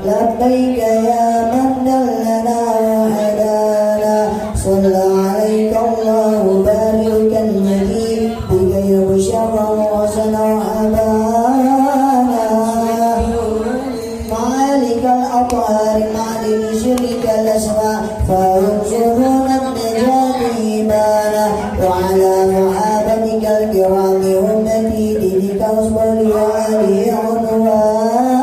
لبيك يا من دلنا وهدانا صلى عليك الله بارك المجيد بك يبشر وسنا أبانا معالك الأطهار معلم شرك الأسماء فينصرون النجاة إيمانا وعلى محابتك الكرام أمتي دينك واصبر وآله عنوانا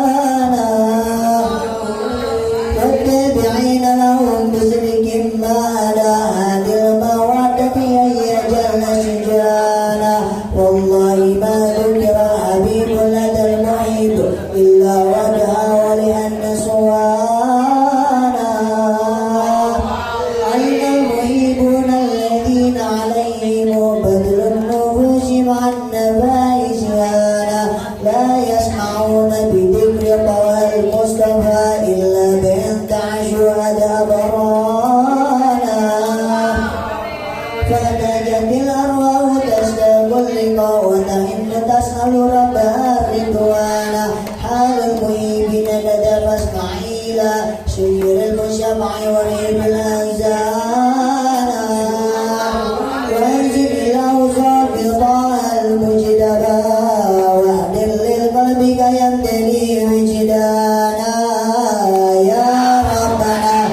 والتابعين لهم بسلك ما على هذه المودة أن يجل شجانا والله ما ذكر حبيب لدى المحب إلا وجهه ولأن سوانا أين المحبون الذين عليهم بذل النفوس مع النفائس هانا لا يسمعون بذكر طه المصطفى إلا بأن تعشوا أدبرانا فنجت الأرواح تشتاق اللقاء ونحن تسأل ربها الرضوان حال المهيبين لدى فاسمعيلا شير المشمع وريب الأنزال وانزل إلى وصاف طه المجتبى واهدر للقلب كيمتلي وجدانا يا ربنا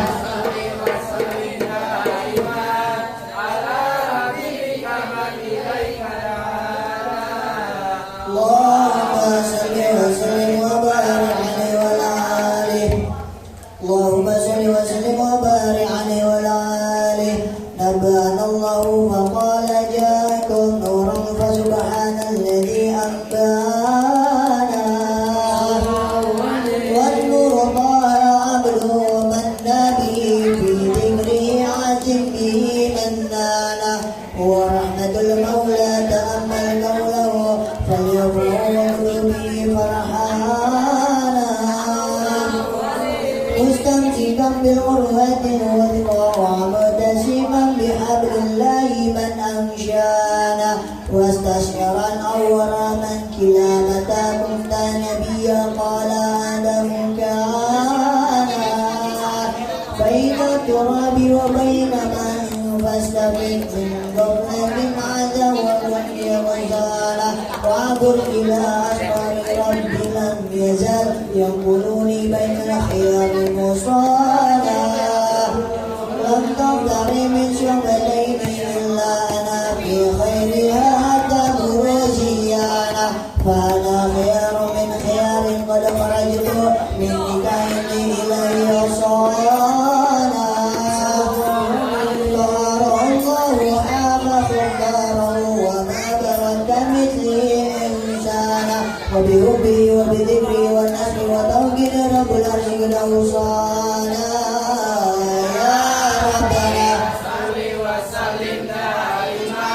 اللهم صل وسلم وبارك عليه وعلى آله اللهم صل وسلم وبارك عليه وعلى آله نبأنا الله فقال جاءكم نورا فسبحان الذي أنبانا والنور طه عبده من به في ذكره عاتم به منانا هو رحمة المولى تأمل قوله فليفرحوا به فرحانا مستمسكا بالعروة الوثقى ومتسما بحبل الله من أنشانا واستشعرا أورا من كلا متى كنت نبيا قال آدم كان بين التراب وبين ماء فاستفد من قبلة عزا وكن وزالا وعبر إلى أسرار رب لم يزل ينقلني بين الخيار مصالا لم تمتر من شعبتين إلا أنا في خيرها حتى بروزيانا فأنا خيار من خيار قد خرجت من نكاح إليه صانا طار الله حاب خطاره وما برد مثله إنسانا وبحبه وبذكره والنصر وتوكيد رب العرش قد أوصانا يا ربنا صل وسلم دائما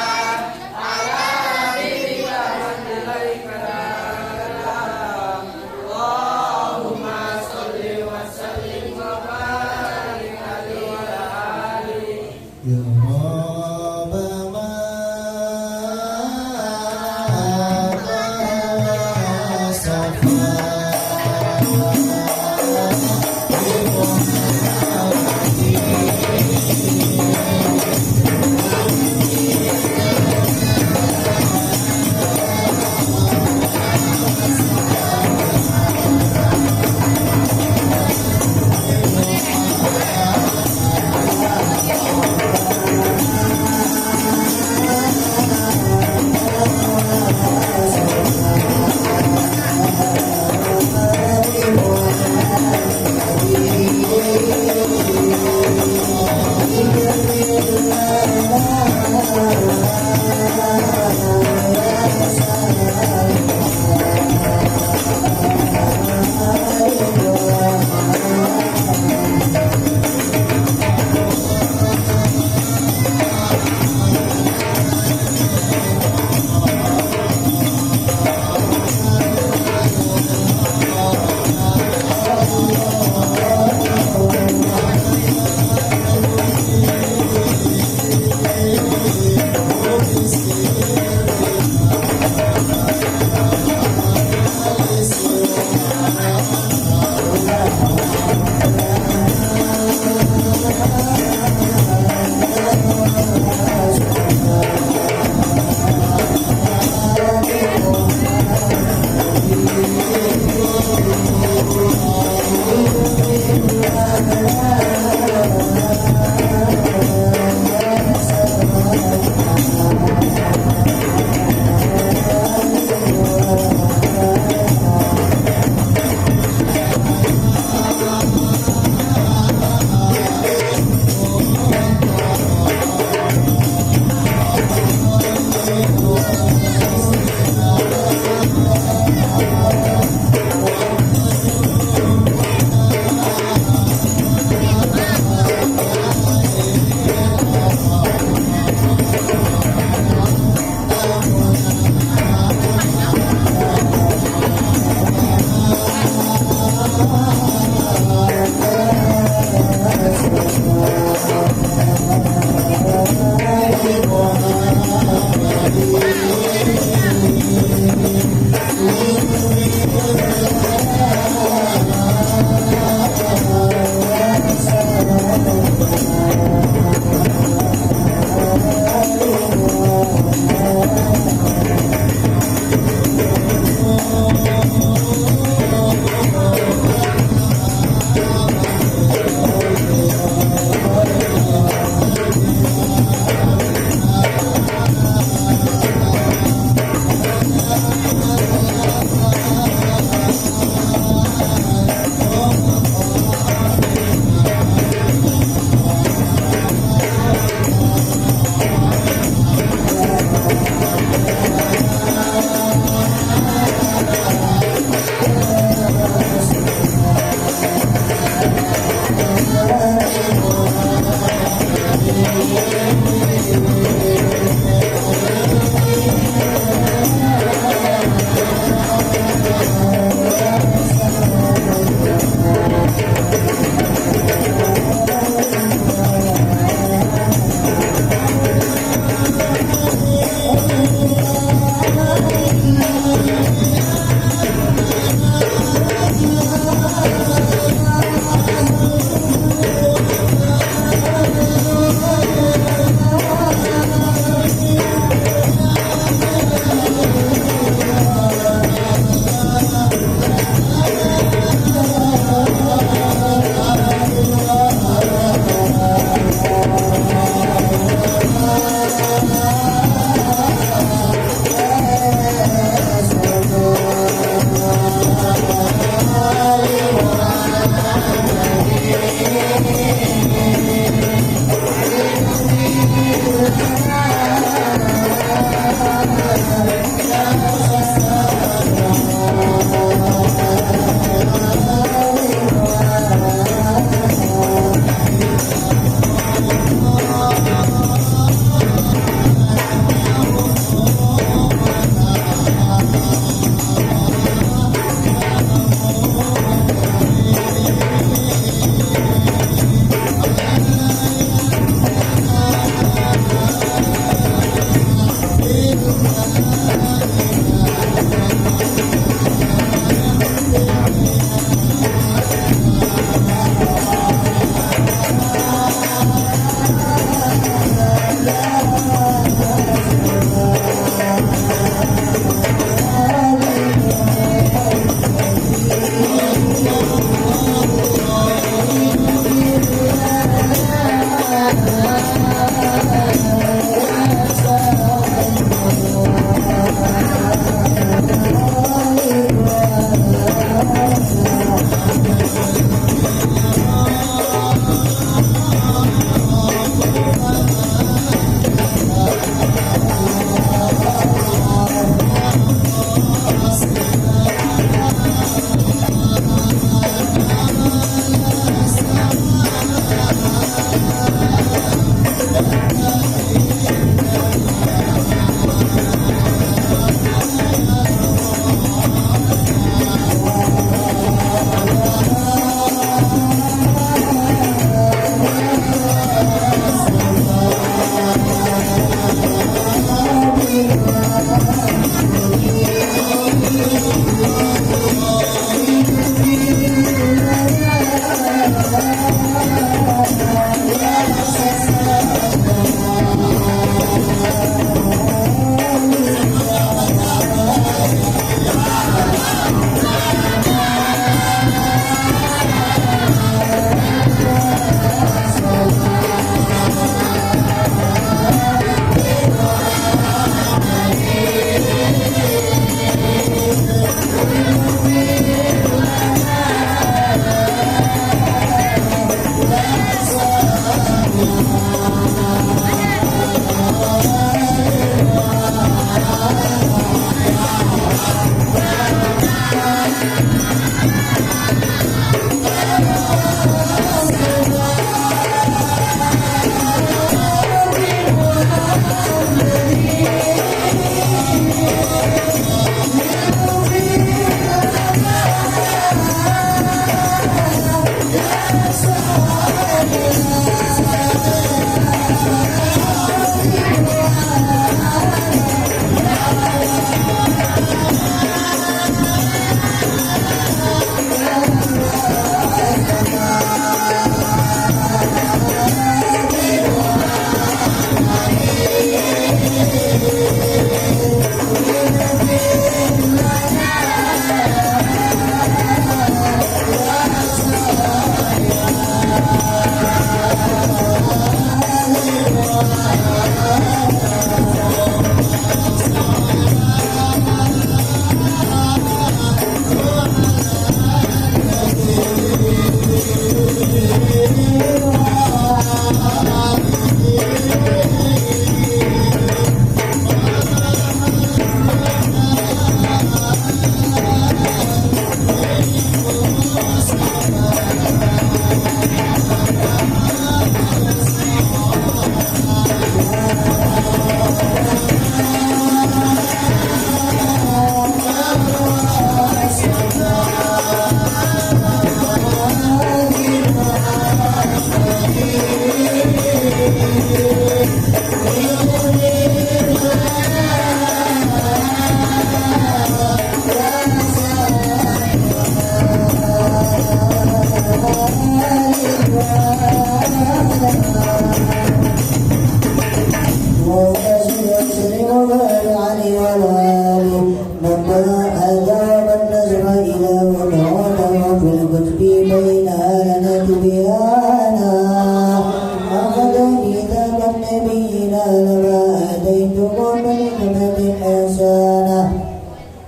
على حبيبك من إليك اللهم صل وسلم وبارك عليه وعلى آله يا رب ما صفا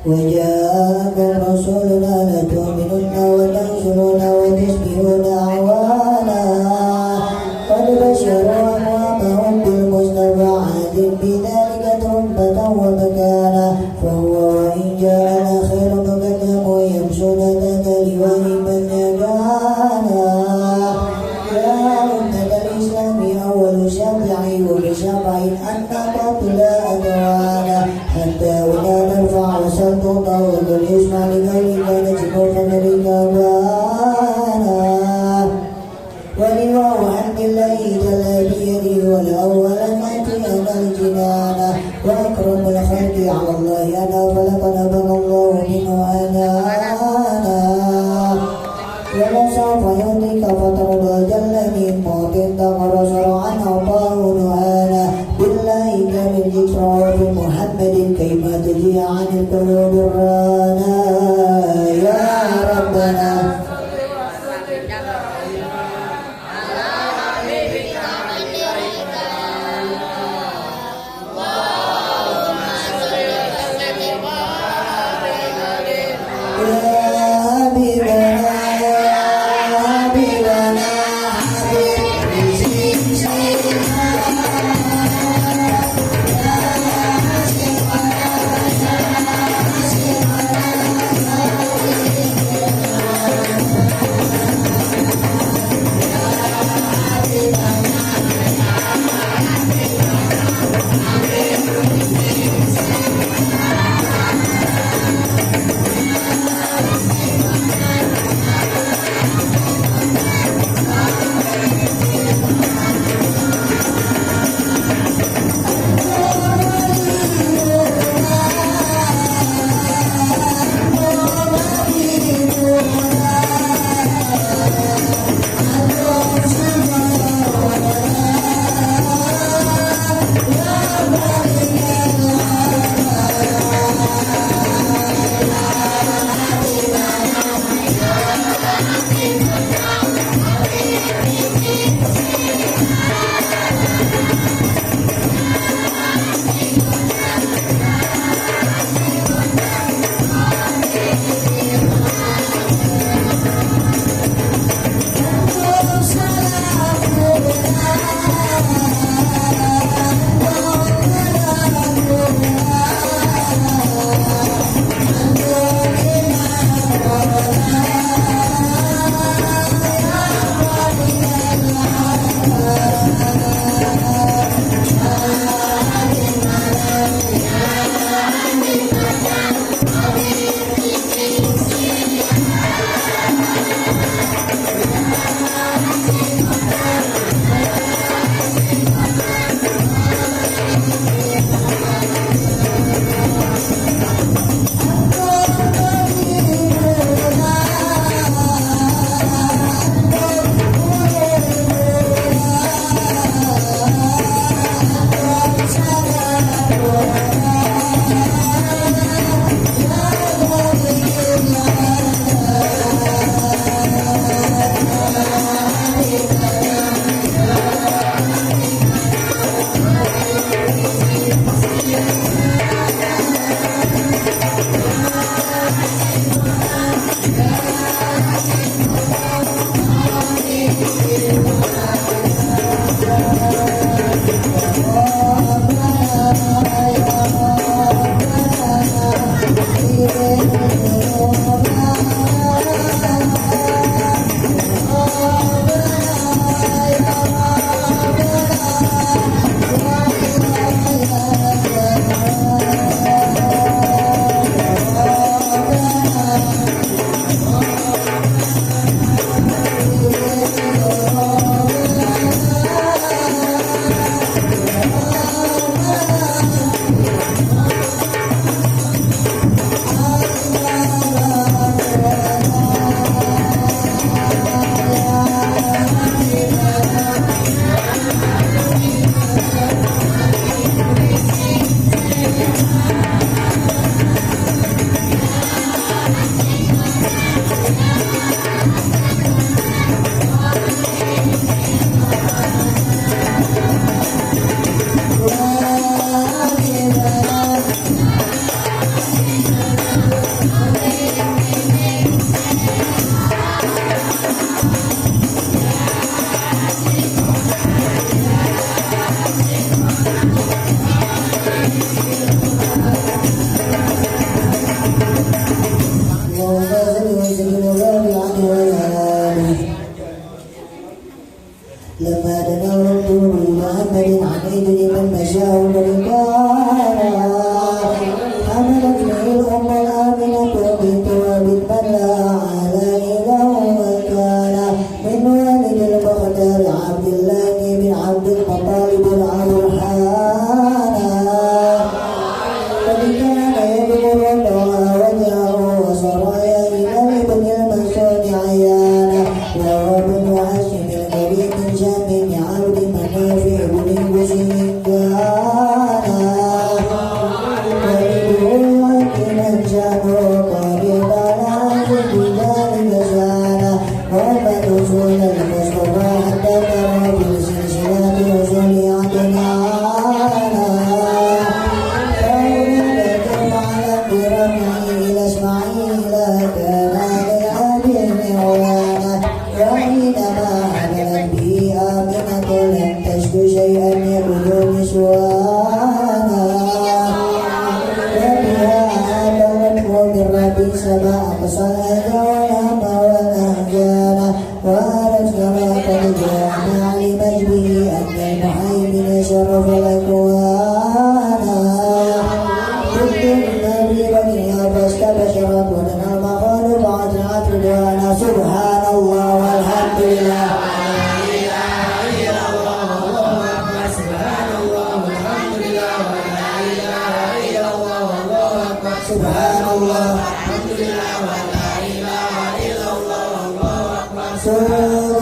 وجاءكم رسولنا لتؤمنن وتنصرون وتشبهون أعوانا قد بشروا أقوامهم بالمستضعفات بذلك تربة ومكانا فهو وإن جاء خير فكذبوا يمشون ذات لواء من يجانا يا أمة الإسلام أول شفعي وبشفع أن قتل أدوانا حتى ولا نرفع سلطة وقل اسمع لغيرك نجم فملك بانا ولواء عند الله جل بيده والأول نأتي أنا الجنان وأكرم الخلق على الله أنا فلقد بنى الله منه أنا ولسوف يؤتيك فترضى جل من موت تغر شرعا عطاه نهانا بالله كامل ذكرى بمحمد كيما تجي عن القلوب الرانا يا ربنا آله. لما دنا الرسول محمد عن إذن من مشاه بركانا حملت به الأم الآمنة بنت وبنت من لا على إله وكان من والد المختار عبد الله بن عبد المطلب العبرحانا قد كان يبلغ الله وجهه وسرايا إلى ابن المسعود عيانا وهو ابن هاشم الكريم من شام بن عبد مناف بن بشر كان ولده من شانه قريب على بذلك شانا وقد وصول المصطفى حتى ترى في سلسلة رسول عدنانا فأولئك على برمعه إلى إسماعيل كان لأبي عوانا وحينما حملت به آمنة لم تشك شيئا يبدو نسوانا وبها آتته من رب السماء فصلت والهم والأحزان وآلت كما قد جاء علمت به أن المهيمن شرف الأكوان قلت النبي بنيها فاستبشرت ولنا المخالف عدنات رضوانا سبحان الله والحمد لله سبحان الله سبحان الله والحمد لله ولا إله إلا الله سبحان الله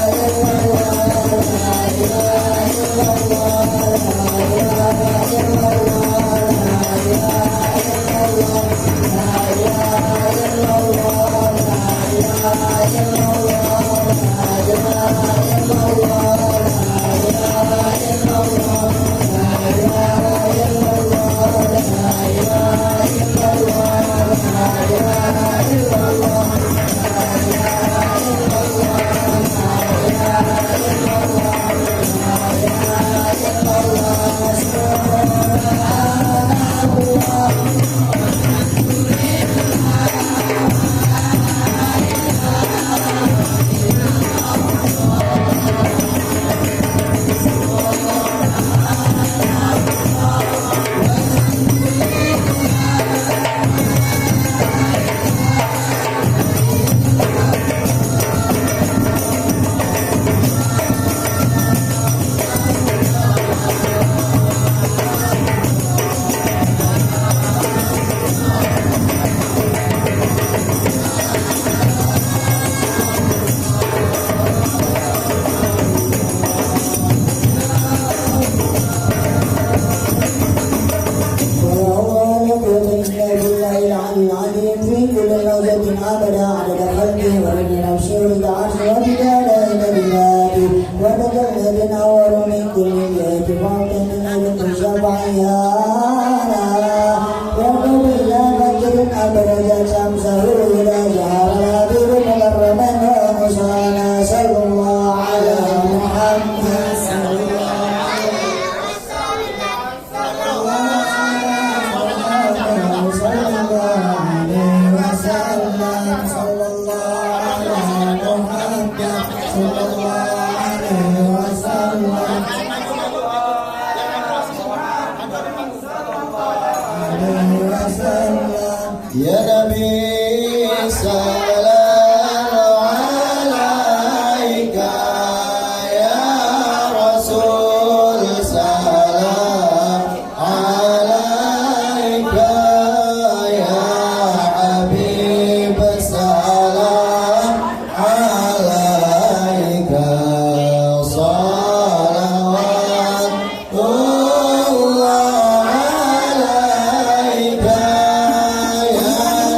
Allah alaika ya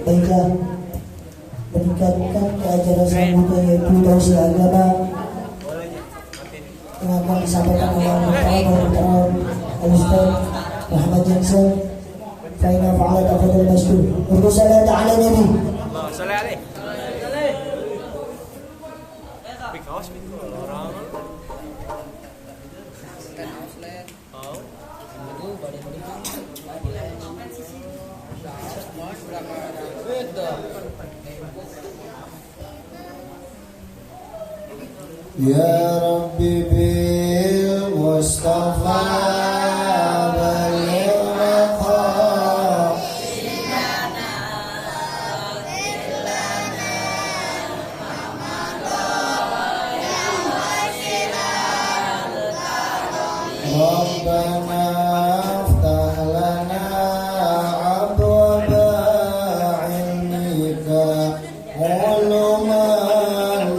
Baiklah, meningkatkan keajaran selanjutnya yaitu tausiah agama yang akan disampaikan oleh Al-Ustaz Muhammad Jansen. Faina fa'ala tafadhal masjid. Untuk salat ala Nabi. Allah salli alaihi. Because orang Ya Rabbi bil Mustafa baligh maqam Rabbana aftah lana abwaba ilmika uluman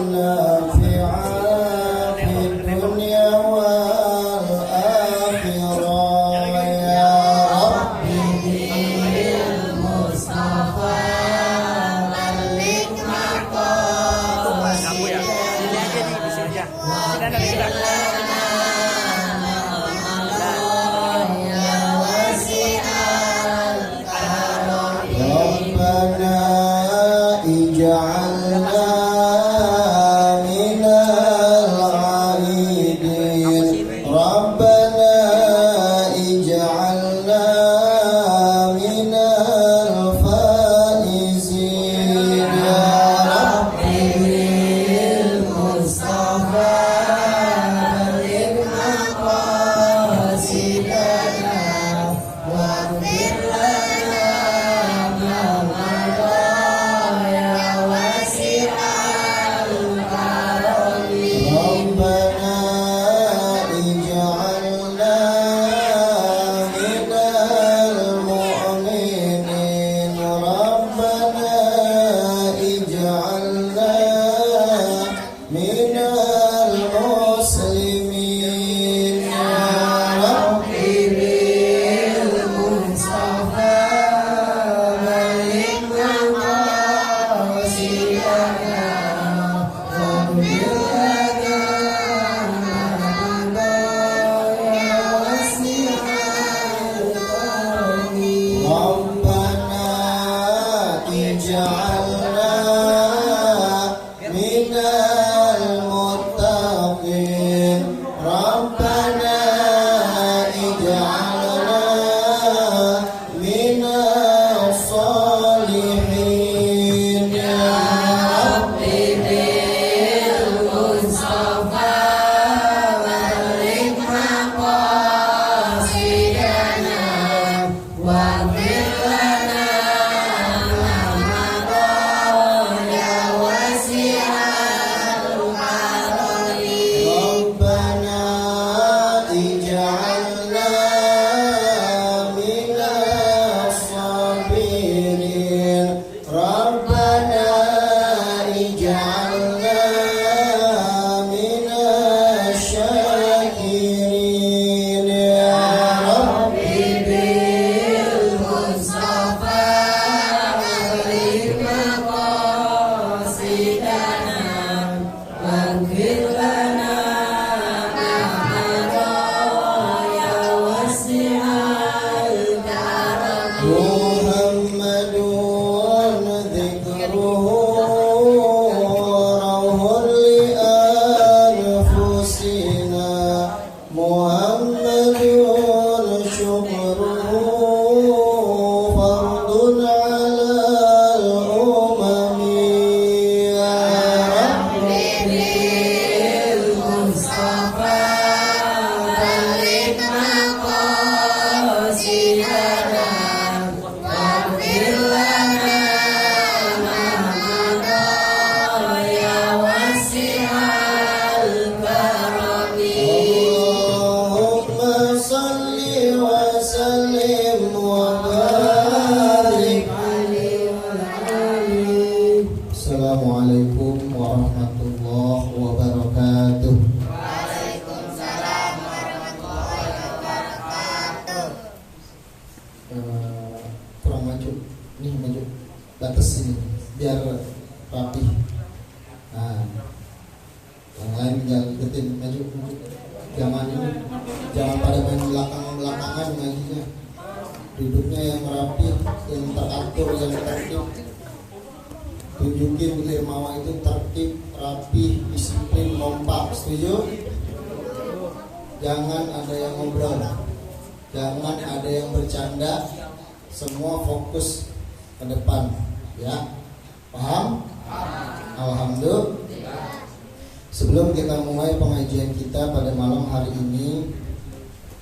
Sebelum kita mulai pengajian kita pada malam hari ini,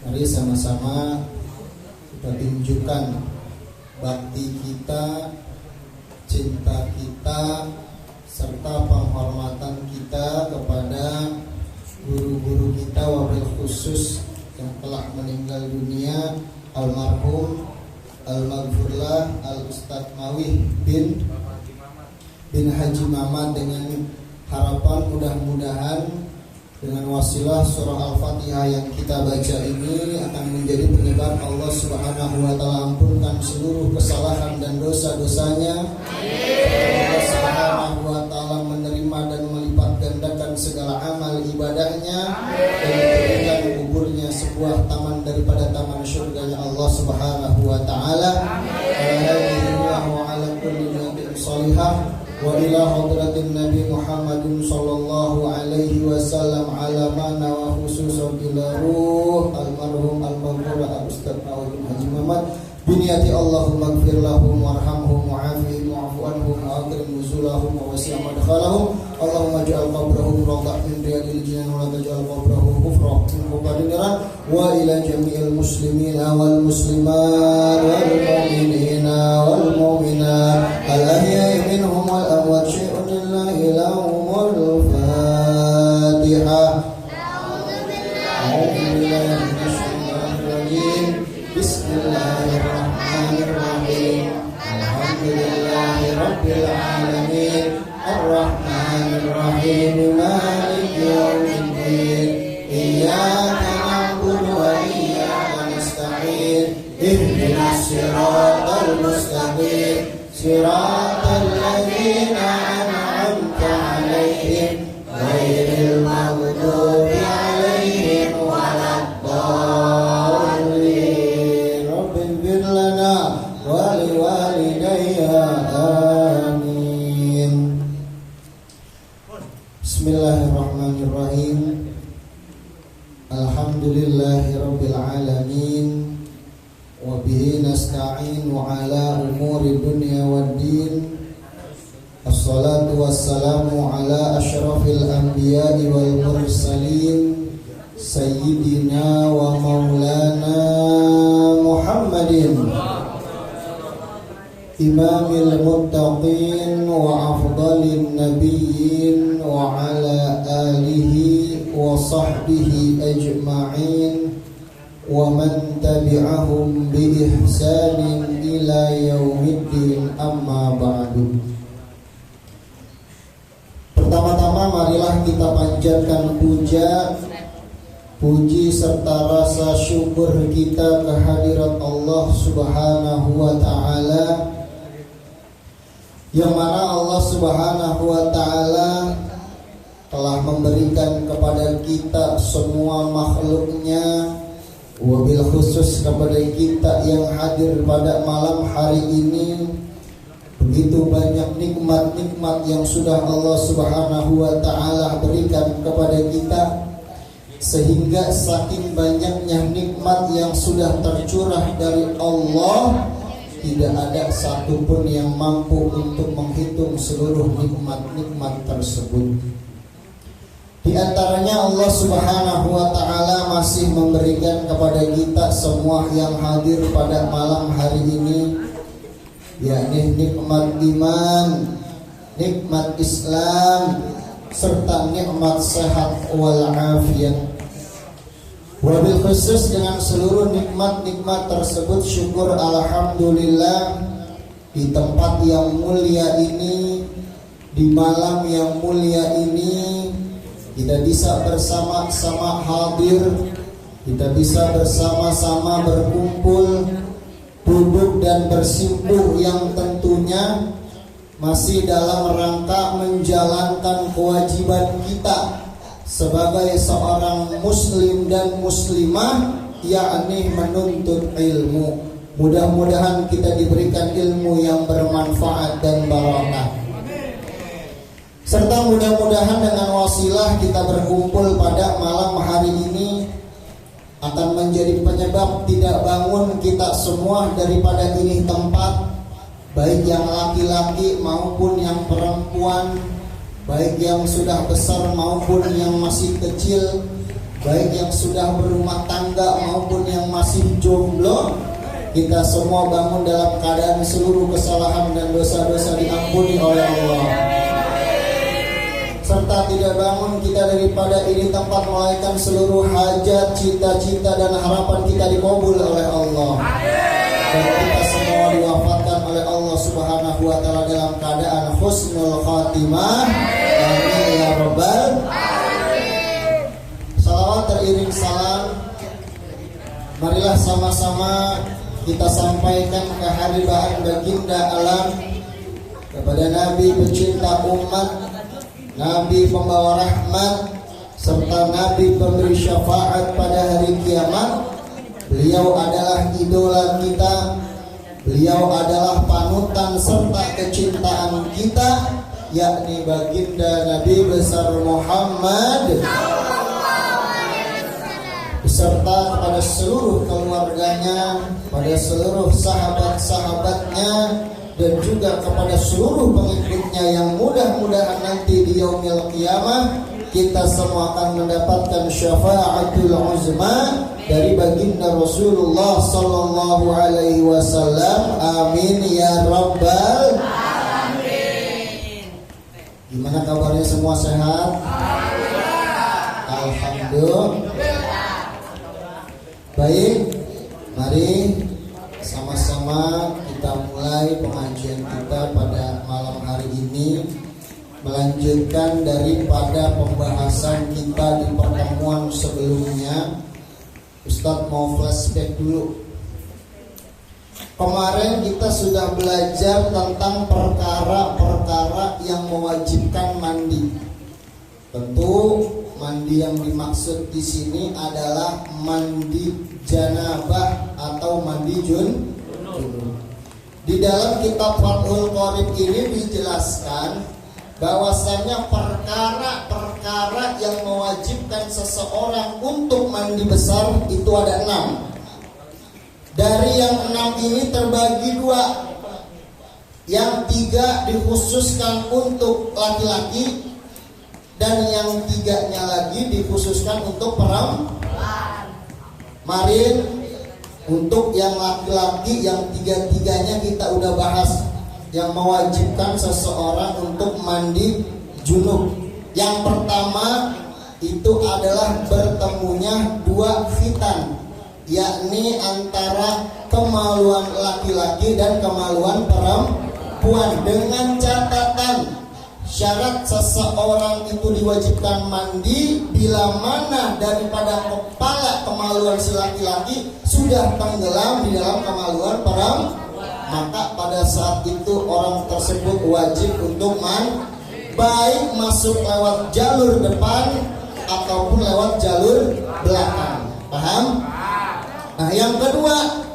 mari sama-sama kita tunjukkan bakti kita, cinta kita, serta penghormatan kita kepada guru-guru kita, wabil khusus yang telah meninggal dunia, almarhum Al-Maghfurlah Al-Ustadz Mawih bin Haji Mamat, dengan harapan mudah-mudahan dengan wasilah surah Al-Fatihah yang kita baca ini akan menjadi penyebab Allah Subhanahu wa taala ampunkan seluruh kesalahan dan dosa-dosanya. Allah Subhanahu wa taala menerima dan melipat gandakan segala amal ibadahnya dan menjadikan kuburnya sebuah taman daripada taman surganya Allah Subhanahu wa taala. Alhamdulillah wa ala kulli niyatin shalihah wa ila hadratin Nabi Muhammadin sallallahu alaihi wasallam ala mana wa khususan ila ruh almarhum al-maghfur Ustaz Nawazim Haji Muhammad biniyati Allahumma gfir lahum warhamhum wa'afihim wa'fu anhum wa akrim nuzulahum wa wasi' madkhalahum Allahumma ja'al qabrahum rawdatan min riyadil jinan wa la taj'al qabrahum kufran min qubadin niran wa ila jami'il muslimina wal muslimat wal mu'minina wal mu'minat al ahya'i minhum wal amwat syai'un lillahi lahumul fatihah. Bismillahirrahmanirrahim. Alhamdulillahirabbil alamin. Arrahmanirrahim. Maliki yaumiddin. Iyyaka na'budu wa iyyaka nasta'in. Ihdinas siratal mustaqim. Siratal ladzina an'amta 'alaihim ghairil maghdubi 'alaihim waladdallin. Rabbighfir lana wa liwalidayya. Amin. Bismillahirrahmanirrahim. Alhamdulillahirabbil alamin. Wa bihi nasta'inu ala umuri dunya waddin. Assalatu wassalamu ala asyrafil anbiya'i wal mursalin sayyidina wa maulana Muhammadin imamil muttaqin wa afdalin nabiyyin wa ala alihi wa sahbihi ajma'in wa man tabi'ahum bi ihsanin ila yaumiddin, amma ba'du. Pertama-tama marilah kita panjatkan puji serta rasa syukur kita kehadirat Allah Subhanahu wa taala, yang mana Allah Subhanahu wa taala telah memberikan kepada kita semua makhluknya, wabil khusus kepada kita yang hadir pada malam hari ini, begitu banyak nikmat-nikmat yang sudah Allah Subhanahu wa taala berikan kepada kita, sehingga saking banyaknya nikmat yang sudah tercurah dari Allah, tidak ada satupun yang mampu untuk menghitung seluruh nikmat-nikmat tersebut. Di antaranya Allah Subhanahu wa taala masih memberikan kepada kita semua yang hadir pada malam hari ini, yakni nikmat iman, nikmat Islam, serta nikmat sehat wal afiat. Wabil khusus dengan seluruh nikmat-nikmat tersebut, syukur alhamdulillah di tempat yang mulia ini, di malam yang mulia ini, kita bisa bersama-sama hadir, kita bisa bersama-sama berkumpul, duduk dan bersimpuh, yang tentunya masih dalam rangka menjalankan kewajiban kita sebagai seorang muslim dan muslimah, yakni menuntut ilmu. Mudah-mudahan kita diberikan ilmu yang bermanfaat dan barakah, serta mudah-mudahan dengan wasilah kita berkumpul pada malam hari ini akan menjadi penyebab tidak bangun kita semua daripada ini tempat, baik yang laki-laki maupun yang perempuan, baik yang sudah besar maupun yang masih kecil, baik yang sudah berumah tangga maupun yang masih jomblo. Kita semua bangun dalam keadaan seluruh kesalahan dan dosa-dosa diampuni oleh Allah, serta tidak bangun kita daripada ini tempat melainkan seluruh hajat, cita-cita dan harapan kita dikabul oleh Allah, dan kita semua diwafatkan oleh Allah Subhanahu wa taala dalam keadaan husnul khatimah. Amin ya rabbal alamin. Salawat teriring salam marilah sama-sama kita sampaikan kehadiran baginda alam kepada Nabi pecinta umat, Nabi pembawa rahmat, serta Nabi pemberi syafaat pada hari kiamat. Beliau adalah idola kita, beliau adalah panutan serta kecintaan kita, yakni baginda Nabi besar Muhammad, beserta kepada seluruh keluarganya, pada seluruh sahabat-sahabatnya, dan juga kepada seluruh pengikutnya yang mudah-mudahan nanti di yaumil qiyamah kita semua akan mendapatkan syafaatul uzma dari baginda Rasulullah sallallahu alaihi wasallam. Amin ya rabbal alamin. Gimana kabarnya, semua sehat? Alhamdulillah. Baik, mari sama-sama kita mulai pengajian kita pada malam hari ini, melanjutkan daripada pembahasan kita di pertemuan sebelumnya. Ustadz mau flashback dulu. Kemarin kita sudah belajar tentang perkara-perkara yang mewajibkan mandi. Tentu mandi yang dimaksud di sini adalah mandi janabah atau mandi junub. Di dalam kitab Fathul Qorib ini dijelaskan bahwasannya perkara-perkara yang mewajibkan seseorang untuk mandi besar itu ada 6. Dari yang 6 ini terbagi 2. Yang 3 dikhususkan untuk laki-laki, dan yang 3-nya lagi dikhususkan untuk perempuan. Kemarin untuk yang laki-laki, yang 3-tiganya kita udah bahas, yang mewajibkan seseorang untuk mandi junub. Yang pertama itu adalah bertemunya 2 khitan, yakni antara kemaluan laki-laki dan kemaluan perempuan. Dengan catatan syarat seseorang itu diwajibkan mandi bila mana daripada kepala kemaluan si laki-laki sudah tenggelam di dalam kemaluan perempuan, maka pada saat itu orang tersebut wajib untuk mandi, baik masuk lewat jalur depan ataupun lewat jalur belakang. Paham? Nah, yang kedua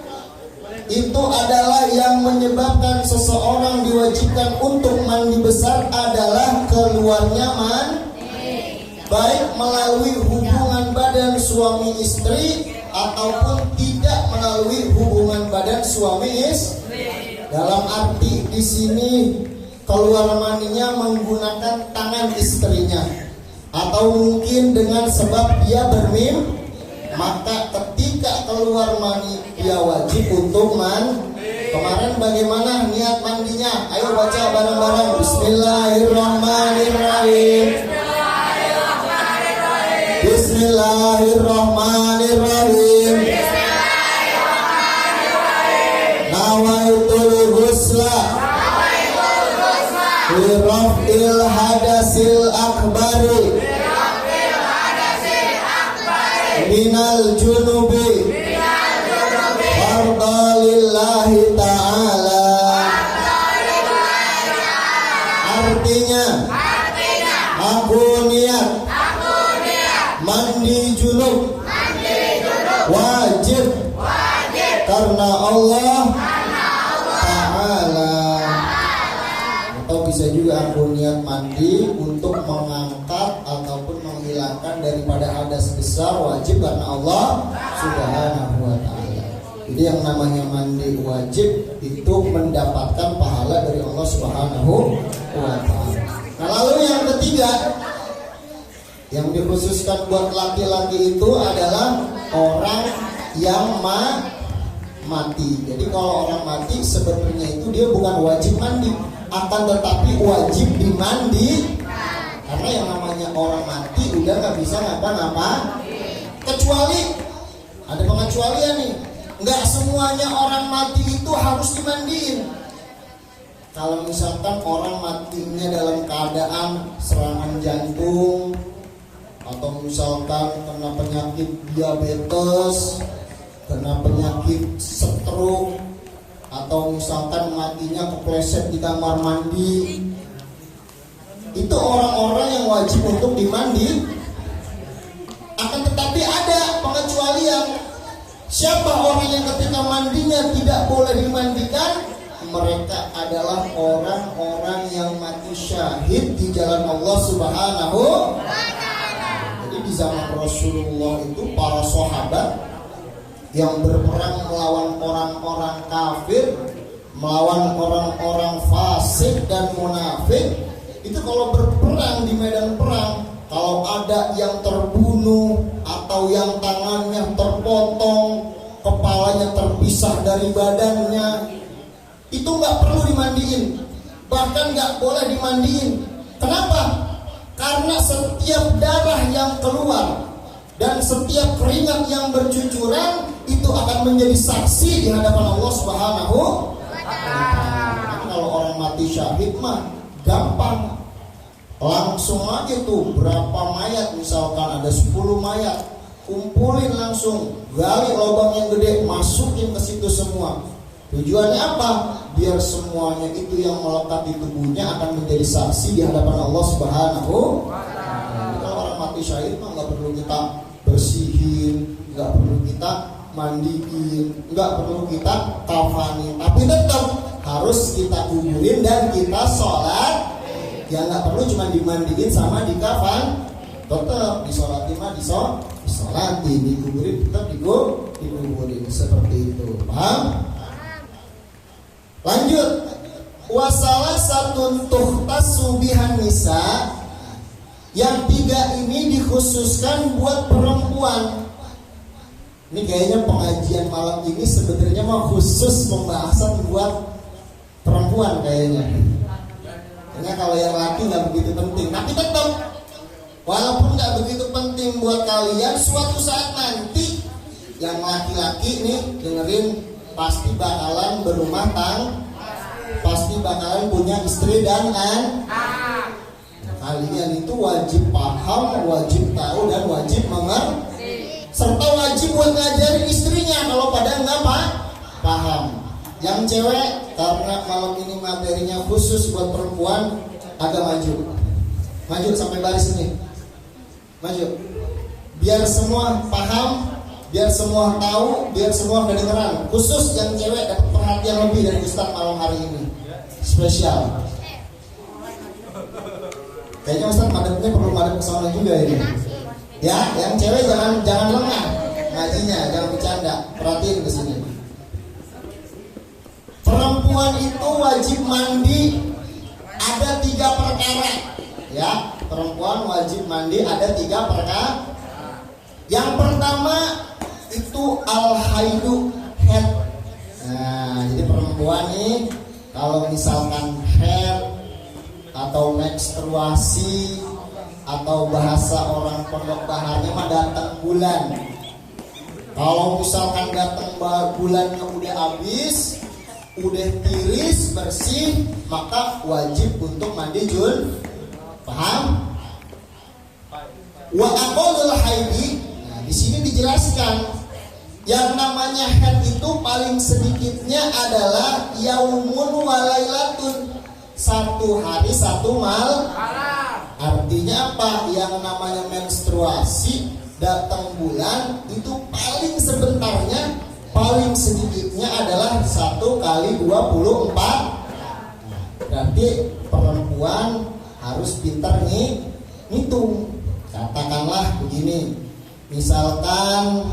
itu adalah yang menyebabkan seseorang diwajibkan untuk mandi besar adalah keluarnya mandi, baik melalui hubungan badan suami istri ataupun tidak melalui hubungan badan suami istri. Dalam arti di sini keluar mandinya menggunakan tangan istrinya, atau mungkin dengan sebab dia bermimpi, maka ketika keluar mandi dia wajib untuk mandi. Kemarin bagaimana niat mandinya? Ayo baca bareng-bareng. Bismillahirrahmanirrahim. Bismillahirrahmanirrahim. Nawaitul ghusla li raf'il hadasil akbari minal junubi fardalillahi ta'ala. Artinya aku niat mandi junub wajib karena Allah Ta'ala. Atau bisa juga aku niat mandi untuk mengangkat ataupun menghilangkan daripada hadas besar, wajib karena Allah Subhanahu wa ta'ala. Jadi yang namanya mandi wajib itu mendapatkan pahala dari Allah Subhanahu wa ta'ala. Nah, lalu yang ketiga yang dikhususkan buat laki-laki itu adalah orang yang mati. Jadi kalau orang mati sebenarnya itu dia bukan wajib mandi, akan tetapi wajib dimandi. Karena yang namanya orang mati udah nggak bisa ngapa-ngapa, kecuali ada pengecualian nih. Nggak semuanya orang mati itu harus dimandiin. Kalau misalkan orang matinya dalam keadaan serangan jantung, atau misalkan kena penyakit diabetes, kena penyakit stroke, atau misalkan matinya kepleset di kamar mandi, Itu orang-orang yang wajib untuk dimandi. Akan tetapi ada pengecualian. Siapa orang yang ketika mandinya tidak boleh dimandikan? Mereka adalah orang-orang yang mati syahid di jalan Allah Subhanahu wa Ta'ala. Jadi di zaman Rasulullah itu para sahabat yang berperang melawan orang-orang kafir, melawan orang-orang fasik dan munafik, itu kalau berperang di medan perang, kalau ada yang terbunuh atau yang tangannya terpotong, kepalanya terpisah dari badannya, itu nggak perlu dimandiin, bahkan nggak boleh dimandiin. Kenapa? Karena setiap darah yang keluar dan setiap keringat yang bercucuran itu akan menjadi saksi di hadapan Allah Subhanahu wa Ta'ala. Kalau orang mati syahid mah gampang, langsung aja tuh berapa mayat, misalkan ada 10 mayat, kumpulin langsung, gali lubang yang gede, masukin ke situ semua. Tujuannya apa? Biar semuanya itu yang melekat di tubuhnya akan menjadi saksi di hadapan Allah Subhanahu wa Ta'ala. Kalau orang mati syahid mah nggak perlu kita bersihin, nggak perlu kita mandiin, nggak perlu kita kafani, tapi tetap harus kita kuburin dan kita sholat. Ya nggak perlu cuma dimandiin sama di kafan, tetap disolatin mah disolatin, dikuburin tetap dikuburin, seperti itu. Paham? Lanjut, wasalah satu tuhtasu bihan nisa. Yang 3 ini dikhususkan buat perempuan. Ini kayaknya pengajian malam ini sebenarnya mah khusus pembahasan buat perempuan kayaknya. Karena kalau yang laki nggak begitu penting. Tapi tetap, walaupun nggak begitu penting buat kalian, suatu saat nanti yang laki-laki nih dengerin, pasti bakalan berumah tangga, pasti bakalan punya istri dan anak. Kalian itu wajib paham, wajib tahu, dan wajib mengerti, serta wajib buat ngajarin istrinya kalau pada nggak paham. Yang cewek, karena malam ini materinya khusus buat perempuan, agak maju sampai baris ini, maju, biar semua paham, biar semua tahu, biar semua kedengeran. Khusus yang cewek dapat perhatian lebih dari Ustaz malam hari ini, spesial. Kayaknya Ustaz madepnya perlu madep ke sana juga ini. Ya, yang cewek jangan lengah ngajinya, jangan bercanda, perhatiin ke sini. Perempuan itu wajib mandi ada 3 perkara. Ya, perempuan wajib mandi ada 3 perkara. Yang pertama itu al-haidu, haid. Nah, jadi perempuan nih kalau misalkan haid atau menstruasi atau bahasa orang Pondok Baharnya mah datang bulan. Kalau misalkan datang bulannya udah habis, udah tiris bersih, maka wajib untuk mandi jun. Paham? Wa aqallul haidi. Nah, di sini dijelaskan yang namanya haid itu paling sedikitnya adalah yaumun wa lailatun, 1 hari 1 malam. Artinya apa? Yang namanya menstruasi datang bulan itu paling sebentarnya, paling sedikitnya adalah 1 kali 24. Berarti perempuan harus pintar nih ngitung. Katakanlah begini, misalkan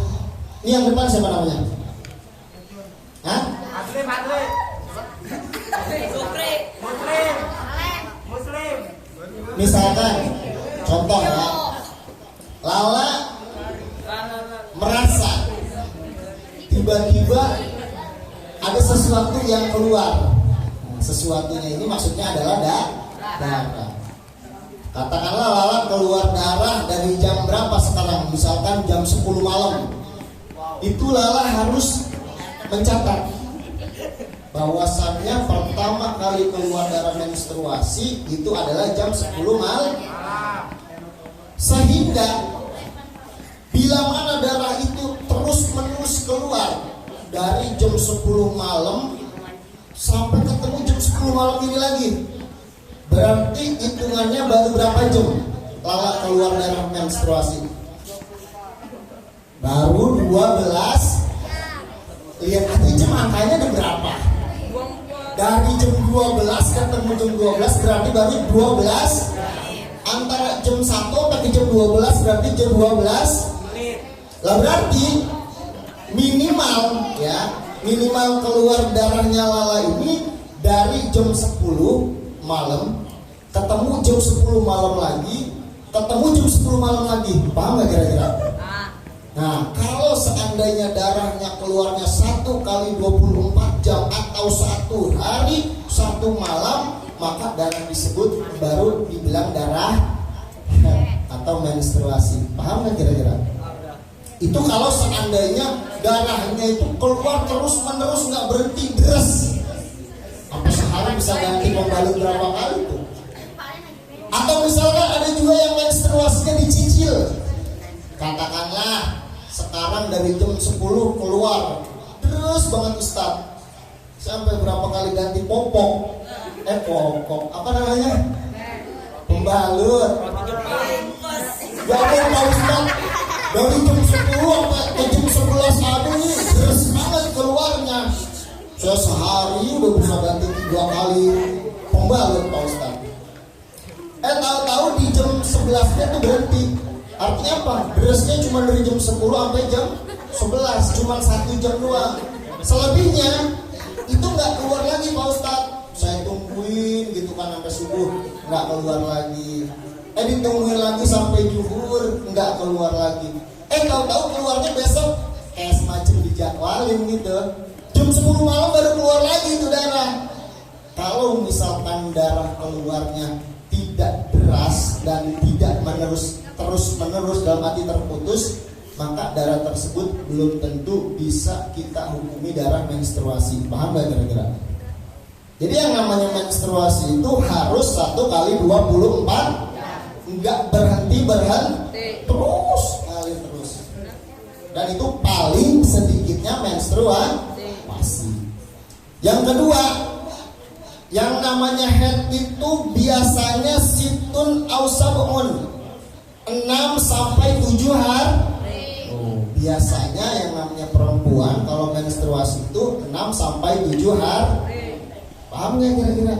ini yang depan siapa namanya? Hah? Muslim. Misalkan contoh ya, Lala merasa tiba-tiba ada sesuatu yang keluar. Nah, sesuatunya ini maksudnya adalah darah. Katakanlah Lala keluar darah dari jam berapa sekarang? Misalkan jam 10 malam. Itu Lala harus mencatat bahwasannya pertama kali keluar darah menstruasi itu adalah jam 10 malam. Sehingga bila mana darah itu terus-menerus keluar dari jam 10 malam sampai ketemu jam 10 malam ini lagi, Berarti hitungannya baru berapa jam Lala keluar darah menstruasi? Baru 12. Lihat aja jam angkanya ada berapa? Dari jam 12 ketemu jam 12 berarti baru 12. Antara jam 1 sampai jam 12 berarti jam 12. Lah berarti minimal keluar darahnya Lala ini dari jam 10 malam ketemu jam 10 malam lagi, ketemu jam 10 malam lagi. Paham gak kira-kira? Nah, kalau seandainya darahnya keluarnya 1 kali 24 jam atau 1 hari 1 malam, maka darah disebut baru dibilang darah atau menstruasi. Paham gak kira-kira? Itu kalau seandainya darahnya itu keluar terus menerus nggak berhenti deras, sampai sehari bisa ganti pembalut berapa kali tuh. Atau misalkan ada juga yang menstruasinya dicicil. Katakanlah sekarang dari jam 10 keluar terus banget Ustaz, sampai berapa kali ganti popok apa namanya, pembalut. Jangan Pak Ustaz, dari jam 10 sampai ke jam 11 ada nih terus banget keluarnya. Saya sehari udah bisa ganti 3 kali pembalut Pak Ustaz. Tahu-tahu di jam 11-nya tuh berhenti. Artinya apa? Derasnya cuma dari jam 10 sampai jam 11, cuma 1 jam doang. Selebihnya itu nggak keluar lagi Pak Ustaz. Saya tungguin gitu kan sampai subuh nggak keluar lagi. Ditungguin lagi sampai zuhur nggak keluar lagi. Tahu-tahu keluarnya besok kayak semacam dijadwalin gitu. Jam 10 malam baru keluar lagi itu darah. Kalau misalkan darah keluarnya tidak deras dan tidak terus-menerus dalam arti terputus, maka darah tersebut belum tentu bisa kita hukumi darah menstruasi. Paham gak kira-kira? Jadi yang namanya menstruasi itu harus 1 kali 24, enggak berhenti terus kali terus. Dan itu paling sedikitnya menstruasi. Yang kedua, yang namanya head itu biasanya situn au sab'un, 6 sampai 7 hari. Biasanya yang namanya perempuan kalau menstruasi itu 6 sampai 7 hari. Paham gak kira-kira?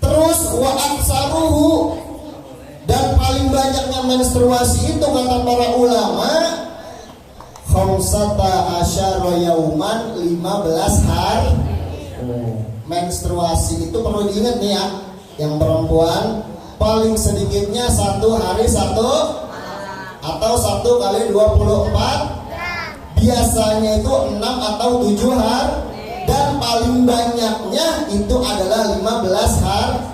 Terus wa aksaruhu, dan paling banyaknya menstruasi itu kata para ulama khamsata asyara yauman, 15 hari. Menstruasi itu perlu diingat nih ya, yang perempuan paling sedikitnya 1 hari 1 atau 1 kali 24, biasanya itu 6 atau 7 hari, dan paling banyaknya itu adalah 15 hari.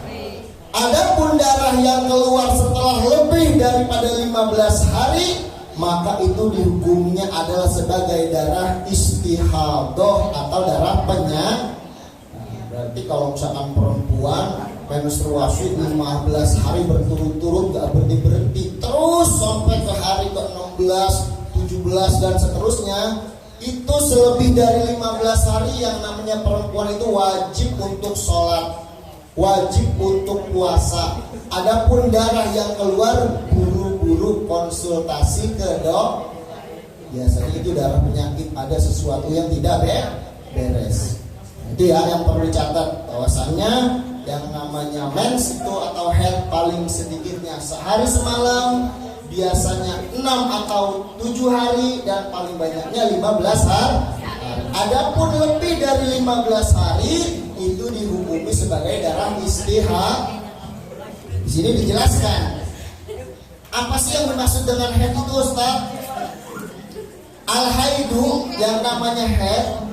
Adapun darah yang keluar setelah lebih daripada 15 hari, maka itu dihukumnya adalah sebagai darah istihadah atau darah penyakit. Berarti kalau misalkan perempuan menstruasi 15 hari berturut-turut gak berhenti terus sampai ke hari ke-16, 17 dan seterusnya, itu selebih dari 15 hari yang namanya perempuan itu wajib untuk sholat, wajib untuk puasa. Adapun darah yang keluar buru-buru konsultasi ke dok. Biasanya itu darah penyakit, ada sesuatu yang tidak beres. Itu ya yang perlu dicatat, bahwasannya yang namanya mens itu atau head paling sedikitnya sehari semalam, biasanya 6 atau 7 hari, dan paling banyaknya 15 hari. Adapun lebih dari 15 hari itu dihukumi sebagai darah istihadah. Di sini dijelaskan apa sih yang dimaksud dengan head itu Ustaz? Al-haidu, yang namanya head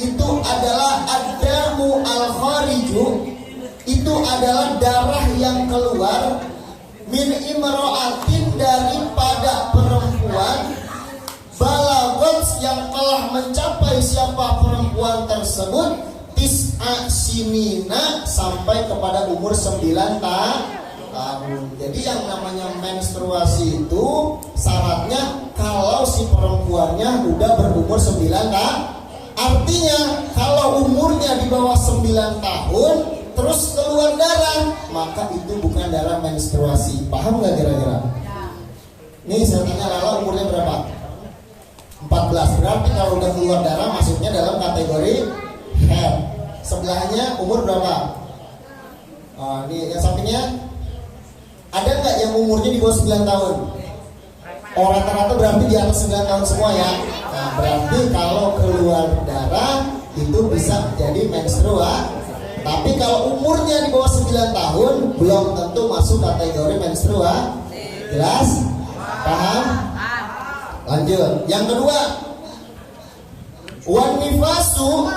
itu adalah ad-damu al-khariju, itu adalah darah yang keluar min imra'atin, daripada perempuan, balagot, yang telah mencapai siapa perempuan tersebut, tis'a sinina, sampai kepada umur 9 tahun. Jadi yang namanya menstruasi itu syaratnya kalau si perempuannya udah berumur 9 tahun. Artinya kalau umurnya di bawah 9 tahun terus keluar darah, maka itu bukan darah menstruasi. Paham nggak kira-kira? Nih saya tanya Lala umurnya berapa? 14. Berarti kalau udah keluar darah masuknya dalam kategori haid. Sebelahnya umur berapa? Ini yang sampingnya ada nggak yang umurnya di bawah 9 tahun? Rata-rata berarti di atas 9 tahun semua ya. Nah, berarti kalau keluar darah itu bisa jadi menstruasi. Tapi kalau umurnya di bawah 9 tahun belum tentu masuk kategori menstruasi. Jelas? Paham? Lanjut. Yang kedua, wan nifasu,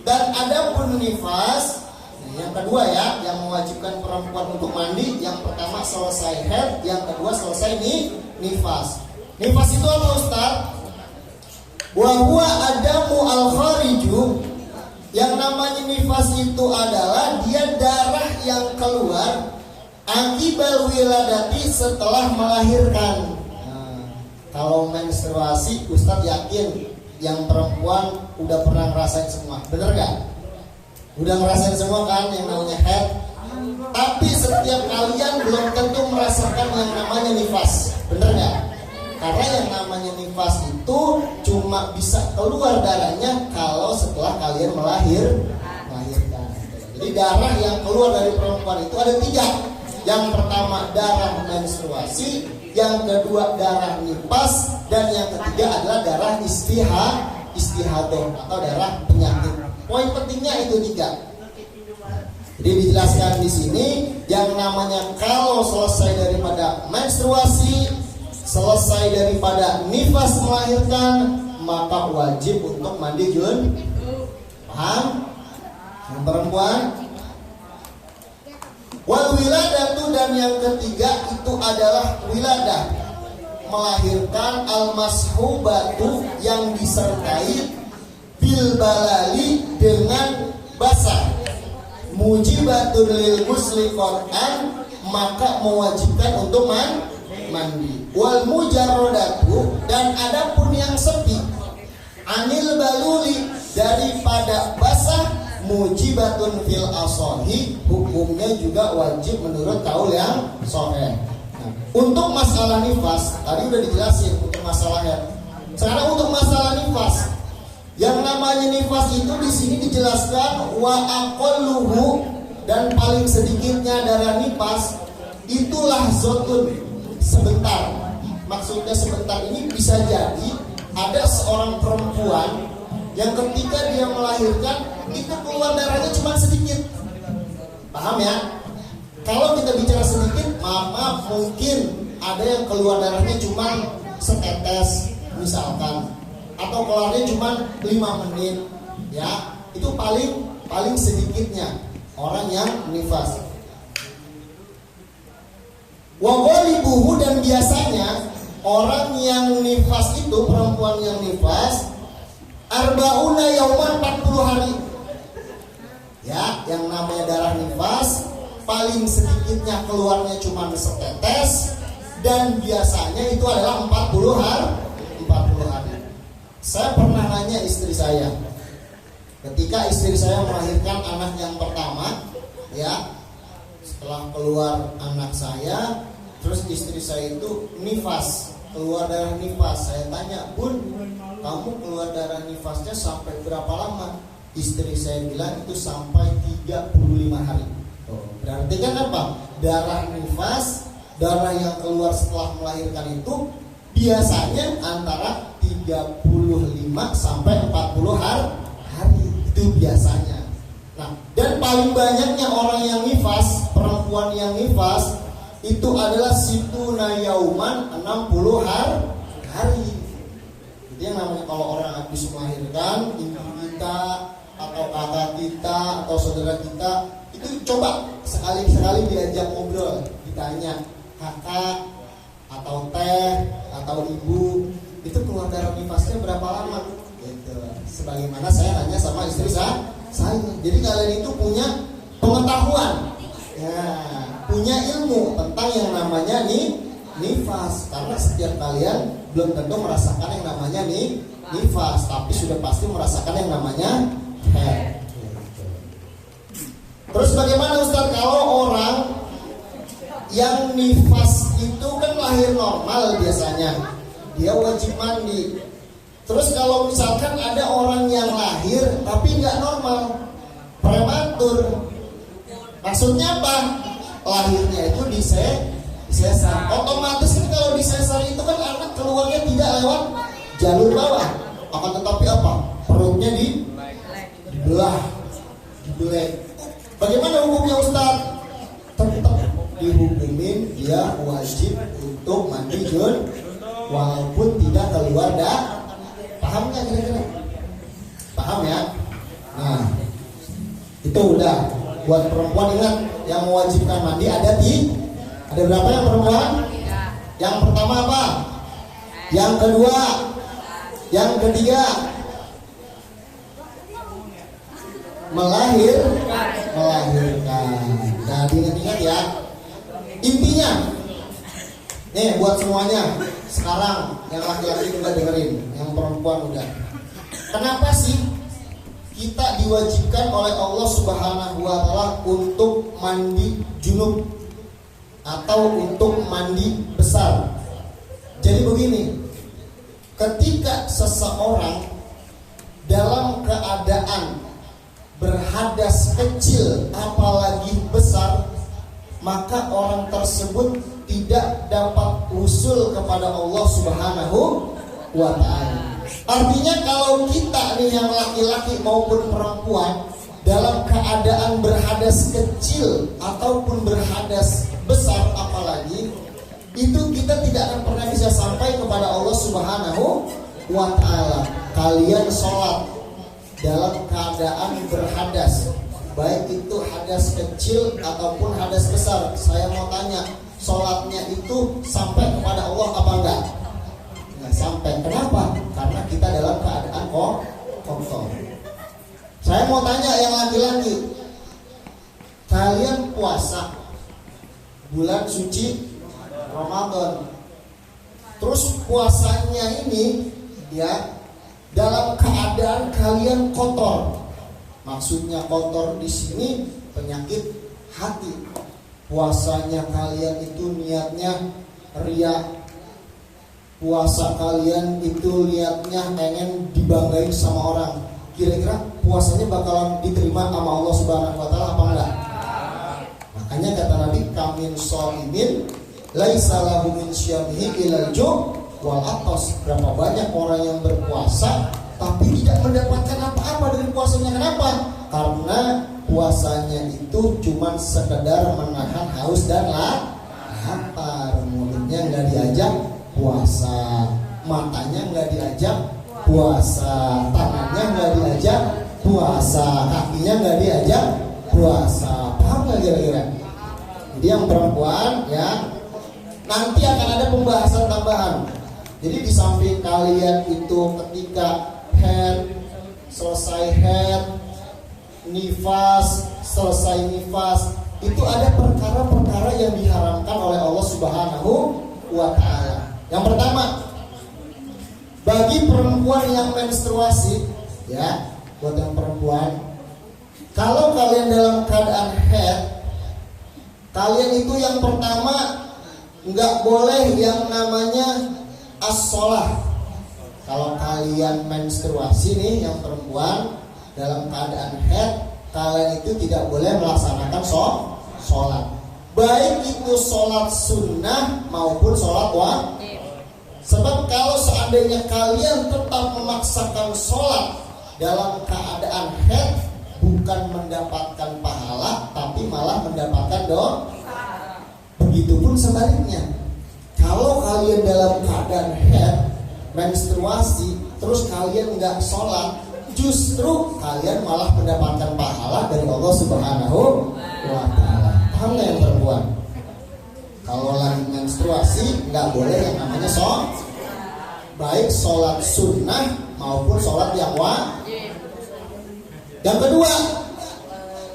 dan ada pun nifas. Yang kedua ya, yang mewajibkan perempuan untuk mandi, yang pertama selesai haid, yang kedua selesai nifas. Nifas itu apa Ustaz? Wa huwa adamu al-khariju. Yang namanya nifas itu adalah dia darah yang keluar akibal wiladati setelah melahirkan. Kalau menstruasi, Ustaz yakin yang perempuan udah pernah ngerasain semua, bener gak? Udah ngerasain semua kan yang namanya haid. Tapi setiap kalian belum tentu merasakan yang namanya nifas, bener gak? Karena yang namanya nifas itu cuma bisa keluar darahnya kalau setelah kalian melahirkan. Jadi darah yang keluar dari perempuan itu ada 3. Yang pertama darah menstruasi, yang kedua darah nifas, dan yang ketiga adalah darah istihadah atau darah penyakit. Poin pentingnya itu 3. Jadi dijelaskan di sini yang namanya kalau selesai daripada menstruasi, selesai daripada nifas melahirkan, maka wajib untuk mandi jun. Paham? Yang perempuan. Wal wiladatu, dan yang ketiga itu adalah wiladah, melahirkan al-mashubatu yang disertai bil balali dengan basah, mujibatul lil musliqan, maka mewajibkan untuk mandi. Wal mujarrodatu, dan adapun yang sepi anil baluli, daripada basah, mujibatun fil asohi, hukumnya juga wajib menurut kaul yang sahih. Nah, untuk masalah nifas tadi udah dijelasin untuk masalah haid. Sekarang untuk masalah nifas, yang namanya nifas itu di sini dijelaskan wa aqalluhu, dan paling sedikitnya darah nifas itulah zotun, sebentar. Maksudnya sebentar ini bisa jadi ada seorang perempuan yang ketika dia melahirkan itu keluar darahnya cuma sedikit. Paham ya? Kalau kita bicara sedikit, maaf mungkin ada yang keluar darahnya cuma setetes misalkan, atau keluarnya cuma 5 menit ya. Itu paling sedikitnya orang yang nifas. Wa ghalibuhu, dan biasanya orang yang nifas itu, perempuan yang nifas, arba'una yauman, 40 hari. Ya, yang namanya darah nifas paling sedikitnya keluarnya cuma setetes, dan biasanya itu adalah 40 hari. Saya pernah nanya istri saya, ketika istri saya melahirkan anak yang pertama, ya, setelah keluar anak saya, terus istri saya itu nifas, keluar darah nifas. Saya tanya, Bun, kamu keluar darah nifasnya sampai berapa lama? Istri saya bilang itu sampai 35 hari. Berarti kan apa? Darah nifas, darah yang keluar setelah melahirkan itu biasanya antara 35 sampai 40 hari. Itu biasanya. Nah, dan paling banyaknya orang yang nifas, perempuan yang nifas itu adalah situna yauman, 60 hari. Jadi yang namanya kalau orang habis melahirkan, ibu kita atau kakak kita atau saudara kita, itu coba sekali-sekali diajak ngobrol, ditanya, kakak atau teh atau ibu itu keluar darah nifasnya berapa lama? Gitu. Sebagaimana saya nanya sama istri saya. Jadi kalian itu punya pengetahuan, ya, punya ilmu tentang yang namanya nifas. Karena setiap kalian belum tentu merasakan yang namanya nifas, tapi sudah pasti merasakan yang namanya haid. Terus bagaimana Ustaz kalau orang yang nifas itu kan lahir normal biasanya, dia wajib mandi. Terus kalau misalkan ada orang yang lahir tapi nggak normal, prematur, maksudnya apa? Lahirnya itu disesar. Otomatis kan kalau disesar itu kan anak keluarnya tidak lewat jalur bawah, akan tetapi apa? Perutnya dibelah, dibelek. Bagaimana hukumnya Ustaz? Tetap dihukumin dia wajib untuk mandi jun, walaupun tidak keluar dah. Paham nggak kira-kira? Paham ya? Nah, itu udah. Buat perempuan ingat, yang mewajibkan mandi ada berapa yang perempuan? Yang pertama apa? Yang kedua? Yang ketiga? Melahirkan. Nah, diingat-ingat ya. Intinya, nih buat semuanya. Sekarang yang laki-laki juga dengerin, yang perempuan udah. Kenapa sih kita diwajibkan oleh Allah Subhanahu wa taala untuk mandi junub atau untuk mandi besar? Jadi begini, ketika seseorang dalam keadaan berhadas kecil apalagi besar, maka orang tersebut tidak dapat usul kepada Allah Subhanahu wa ta'ala. Artinya kalau kita nih yang laki-laki maupun perempuan dalam keadaan berhadas kecil ataupun berhadas besar apalagi, itu kita tidak akan pernah bisa sampai kepada Allah Subhanahu wa ta'ala. Kalian sholat dalam keadaan berhadas, baik itu hadas kecil ataupun hadas besar. Saya mau tanya, sholatnya itu sampai kepada Allah apa enggak? Enggak sampai. Kenapa? Karena kita dalam keadaan kotor. Saya mau tanya yang laki-laki, kalian puasa bulan suci Ramadan, terus puasanya ini ya dalam keadaan kalian kotor. Maksudnya kotor di sini penyakit hati. Puasanya kalian itu niatnya riya. Puasa kalian itu niatnya pengen dibanggain sama orang. Kira-kira puasanya bakalan diterima sama Allah Subhanahu wa taala apa enggak? Makanya kata Nabi, kamin sholimin laisa lahu min syamihi ilal ju' wal atas. Berapa banyak orang yang berpuasa tapi tidak mendapatkan apa-apa dari puasanya. Kenapa? Karena puasanya itu cuma sekedar menahan haus dan lapar. Mulutnya nggak diajak puasa, matanya nggak diajak puasa, tangannya nggak diajak puasa, kakinya nggak diajak puasa. Paham nggak kira-kira? Jadi yang perempuan ya, nanti akan ada pembahasan tambahan. Jadi di samping kalian itu ketika selesai head, nifas, selesai nifas, itu ada perkara-perkara yang diharamkan oleh Allah Subhanahu wa ta'ala. Yang pertama, bagi perempuan yang menstruasi, ya, buat yang perempuan, kalau kalian dalam keadaan head, kalian itu yang pertama nggak boleh yang namanya as-sholah. Kalau kalian menstruasi nih yang perempuan dalam keadaan head, kalian itu tidak boleh melaksanakan sholat. Baik itu sholat sunnah maupun sholat wajib. Sebab kalau seandainya kalian tetap memaksakan sholat dalam keadaan head, bukan mendapatkan pahala tapi malah mendapatkan dosa. Begitupun sebaliknya, kalau kalian dalam keadaan head, menstruasi, terus kalian nggak sholat, justru kalian malah mendapatkan pahala dari Allah Subhanahu wa ta'ala. Paham nggak yang perempuan? Kalau lagi menstruasi nggak boleh yang namanya sholat, baik sholat sunnah maupun sholat yang wajib. Yang kedua,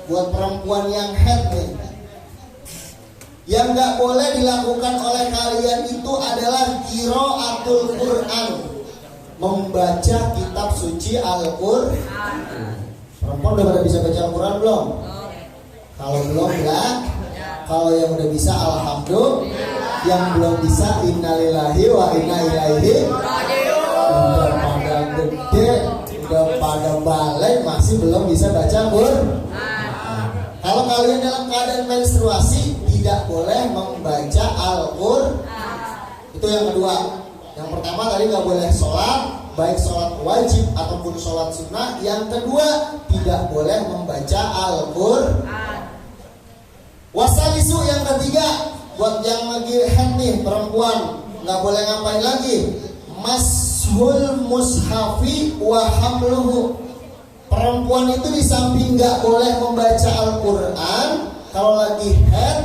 buat perempuan yang head nih, yang gak boleh dilakukan oleh kalian itu adalah qiraatul Quran, membaca kitab suci Al-Quran. Perempuan udah pada bisa baca Al-Quran belum? Kalau belum ya, kalau yang udah bisa alhamdulillah, yang belum bisa innalillahi wa inna ilaihi udah pada gede, udah pada balik masih belum bisa baca Quran. Kalau kalian dalam keadaan menstruasi tidak boleh membaca Al-Qur'an. Itu yang kedua. Yang pertama tadi nggak boleh sholat, baik sholat wajib ataupun sholat sunnah. Yang kedua tidak boleh membaca Al-Qur'an. Wasalisu yang ketiga, buat yang lagi head nih perempuan nggak boleh ngapain lagi? Mashul mushafi wa hamluhu. Perempuan itu di samping nggak boleh membaca Al-Quran, kalau lagi haid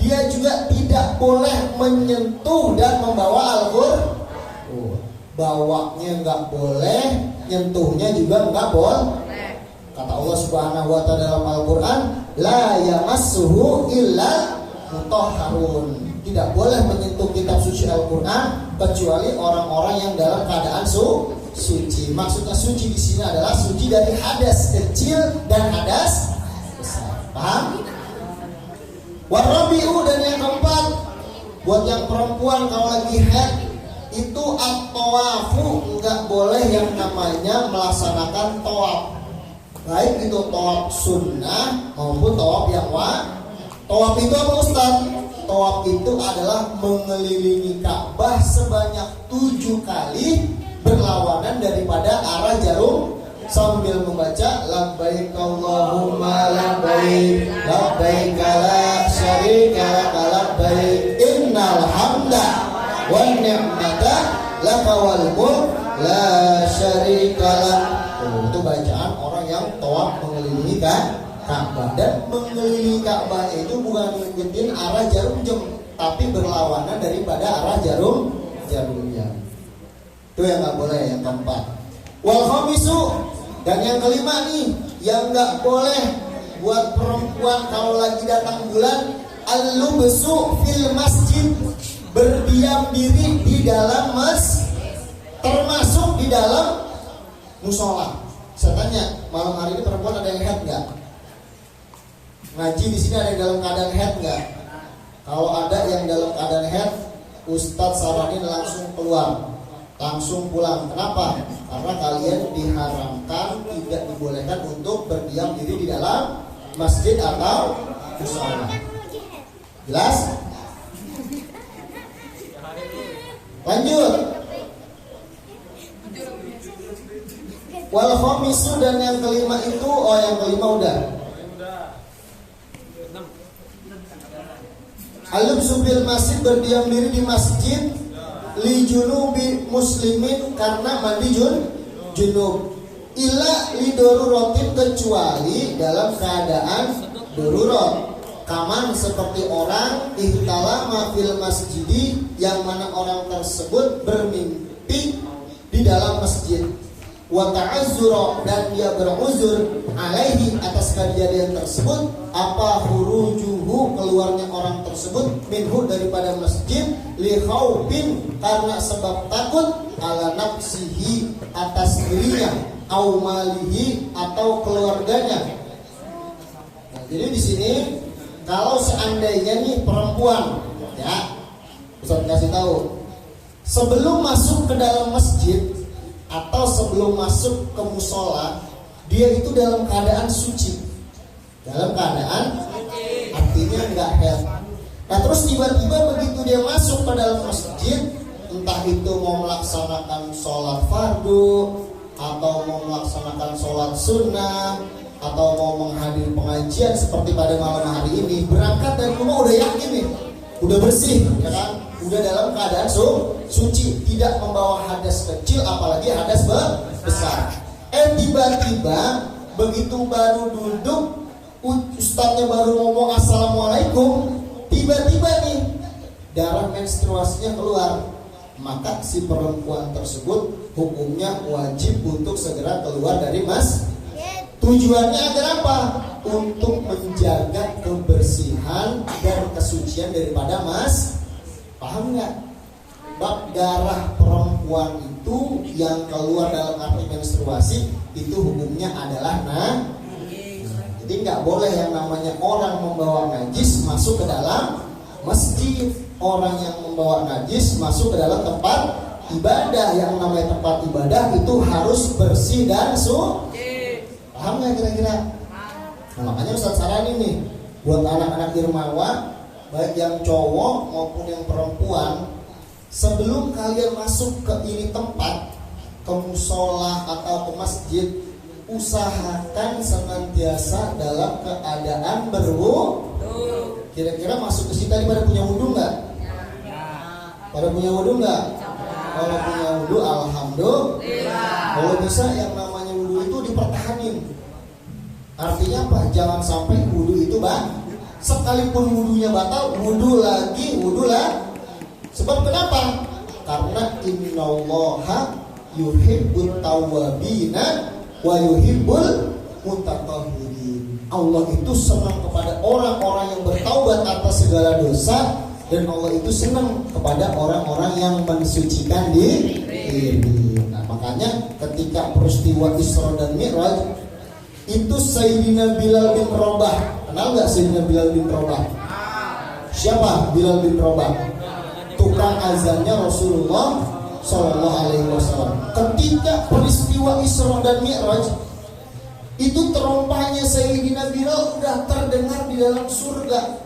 dia juga tidak boleh menyentuh dan membawa Al-Quran. Bawanya nggak boleh, nyentuhnya juga nggak boleh. Kata Allah Subhanahu Wa Taala dalam Al-Quran, la yamassuhu illa mutahharun. Tidak boleh menyentuh kitab suci Al-Quran kecuali orang-orang yang dalam keadaan suci. Maksudnya suci di sini adalah suci dari hadas kecil dan hadas besar. Paham? Warabi'u dan yang keempat, buat yang perempuan kalau lagi haid itu at-tawafu, enggak boleh yang namanya melaksanakan tawaf. Baik itu tawaf sunnah maupun tawaf yang tawaf itu apa Ustaz? Tawaf itu adalah mengelilingi Ka'bah sebanyak 7 kali berlawanan daripada arah jarum sambil membaca labbaik Allahumma labbaik labbaik la syarika lak labbaik innal hamda wan ni'mata laka wal mulk la syarika lak. Itu bacaan orang yang tawaf mengelilingi Ka'bah. Dan mengelilingi Ka'bah itu bukan ngikutin arah jarum jam, tapi berlawanan daripada arah jarumnya. Itu yang nggak boleh. Yang keempat, wal khamisu, dan yang kelima nih yang nggak boleh buat perempuan kalau lagi datang bulan, al-lubsu fil masjid, berdiam diri di dalam termasuk di dalam musola. Saya tanya, malam hari ini perempuan ada yang haid nggak? Ngaji di sini ada yang dalam keadaan haid nggak? Kalau ada yang dalam keadaan haid, Ustadz saranin langsung keluar, langsung pulang. Kenapa? Karena kalian diharamkan, tidak dibolehkan untuk berdiam diri di dalam masjid atau musola. Jelas? Lanjut. Wal khamisu, dan yang kelima itu, yang kelima udah. Al-lubsu bil masjid, berdiam diri di masjid li junubi muslimin, karena mandi junub. Illa li darurotin, kecuali dalam keadaan darurat. Kaman, seperti orang ihtalama fil masjidi, yang mana orang tersebut bermimpi di dalam masjid. Wa ta'azzura, dan dia beruzur alaihi, atas kejadian tersebut, apa hurujuhu, keluarnya orang tersebut, minhu, daripada masjid, li khaufin, karena sebab takut, ala nafsihi, atas dirinya, au malihi, atau keluarganya. Nah, jadi di sini kalau seandainya nih perempuan, ya, Ustaz kasih tahu, sebelum masuk ke dalam masjid atau sebelum masuk ke musola, dia itu dalam keadaan suci, dalam keadaan artinya nggak haid. Nah terus tiba-tiba begitu dia masuk ke dalam masjid, entah itu mau melaksanakan sholat fardu, atau mau melaksanakan sholat sunnah, atau mau menghadiri pengajian seperti pada malam hari ini, berangkat dari rumah udah yakin nih, udah bersih, ya kan? Udah dalam keadaan suci, tidak membawa hadas kecil apalagi hadas besar. Tiba-tiba begitu baru duduk, ustadznya baru ngomong assalamualaikum, tiba-tiba nih darah menstruasinya keluar, maka si perempuan tersebut hukumnya wajib untuk segera keluar dari Tujuannya agar apa? Untuk menjaga kebersihan dan kesucian daripada Paham nggak? Bab darah perempuan itu yang keluar dalam arti menstruasi itu hukumnya adalah Jadi nggak boleh yang namanya orang membawa najis masuk ke dalam masjid. Orang yang membawa najis masuk ke dalam tempat ibadah. Yang namanya tempat ibadah itu harus bersih dan suci. Paham nggak kira-kira? Nah, makanya Ustaz saranin nih buat anak-anak Irmawa, baik yang cowok maupun yang perempuan, sebelum kalian masuk ke ini tempat, ke musola atau ke masjid, usahakan senantiasa dalam keadaan berwudu. Kira-kira masuk ke sini tadi pada punya wudu nggak? Pada punya wudu nggak? Kalau punya wudu, alhamdulillah. Kalau bisa yang namanya wudu itu dipertahanin. Artinya apa? Jangan sampai wudu itu sekalipun wudunya batal, wudu lagi. Sebab kenapa? Karena innallaha yuhibbut tawwabina wa yuhibbul mutatahhirin. Allah itu senang kepada orang-orang yang bertaubat atas segala dosa, dan Allah itu senang kepada orang-orang yang mensucikan diri. Nah, makanya ketika peristiwa Isra dan Mi'raj itu Sayyidina Bilal bin Rabah. Kenal nggak Sayyidina Bilal bin Rabah? Siapa Bilal bin Rabah? Tukang azannya Rasulullah Sallallahu Alaihi Wasallam. Ketika peristiwa Isra dan Mi'raj itu terompahnya Sayyidina Bilal udah terdengar di dalam surga,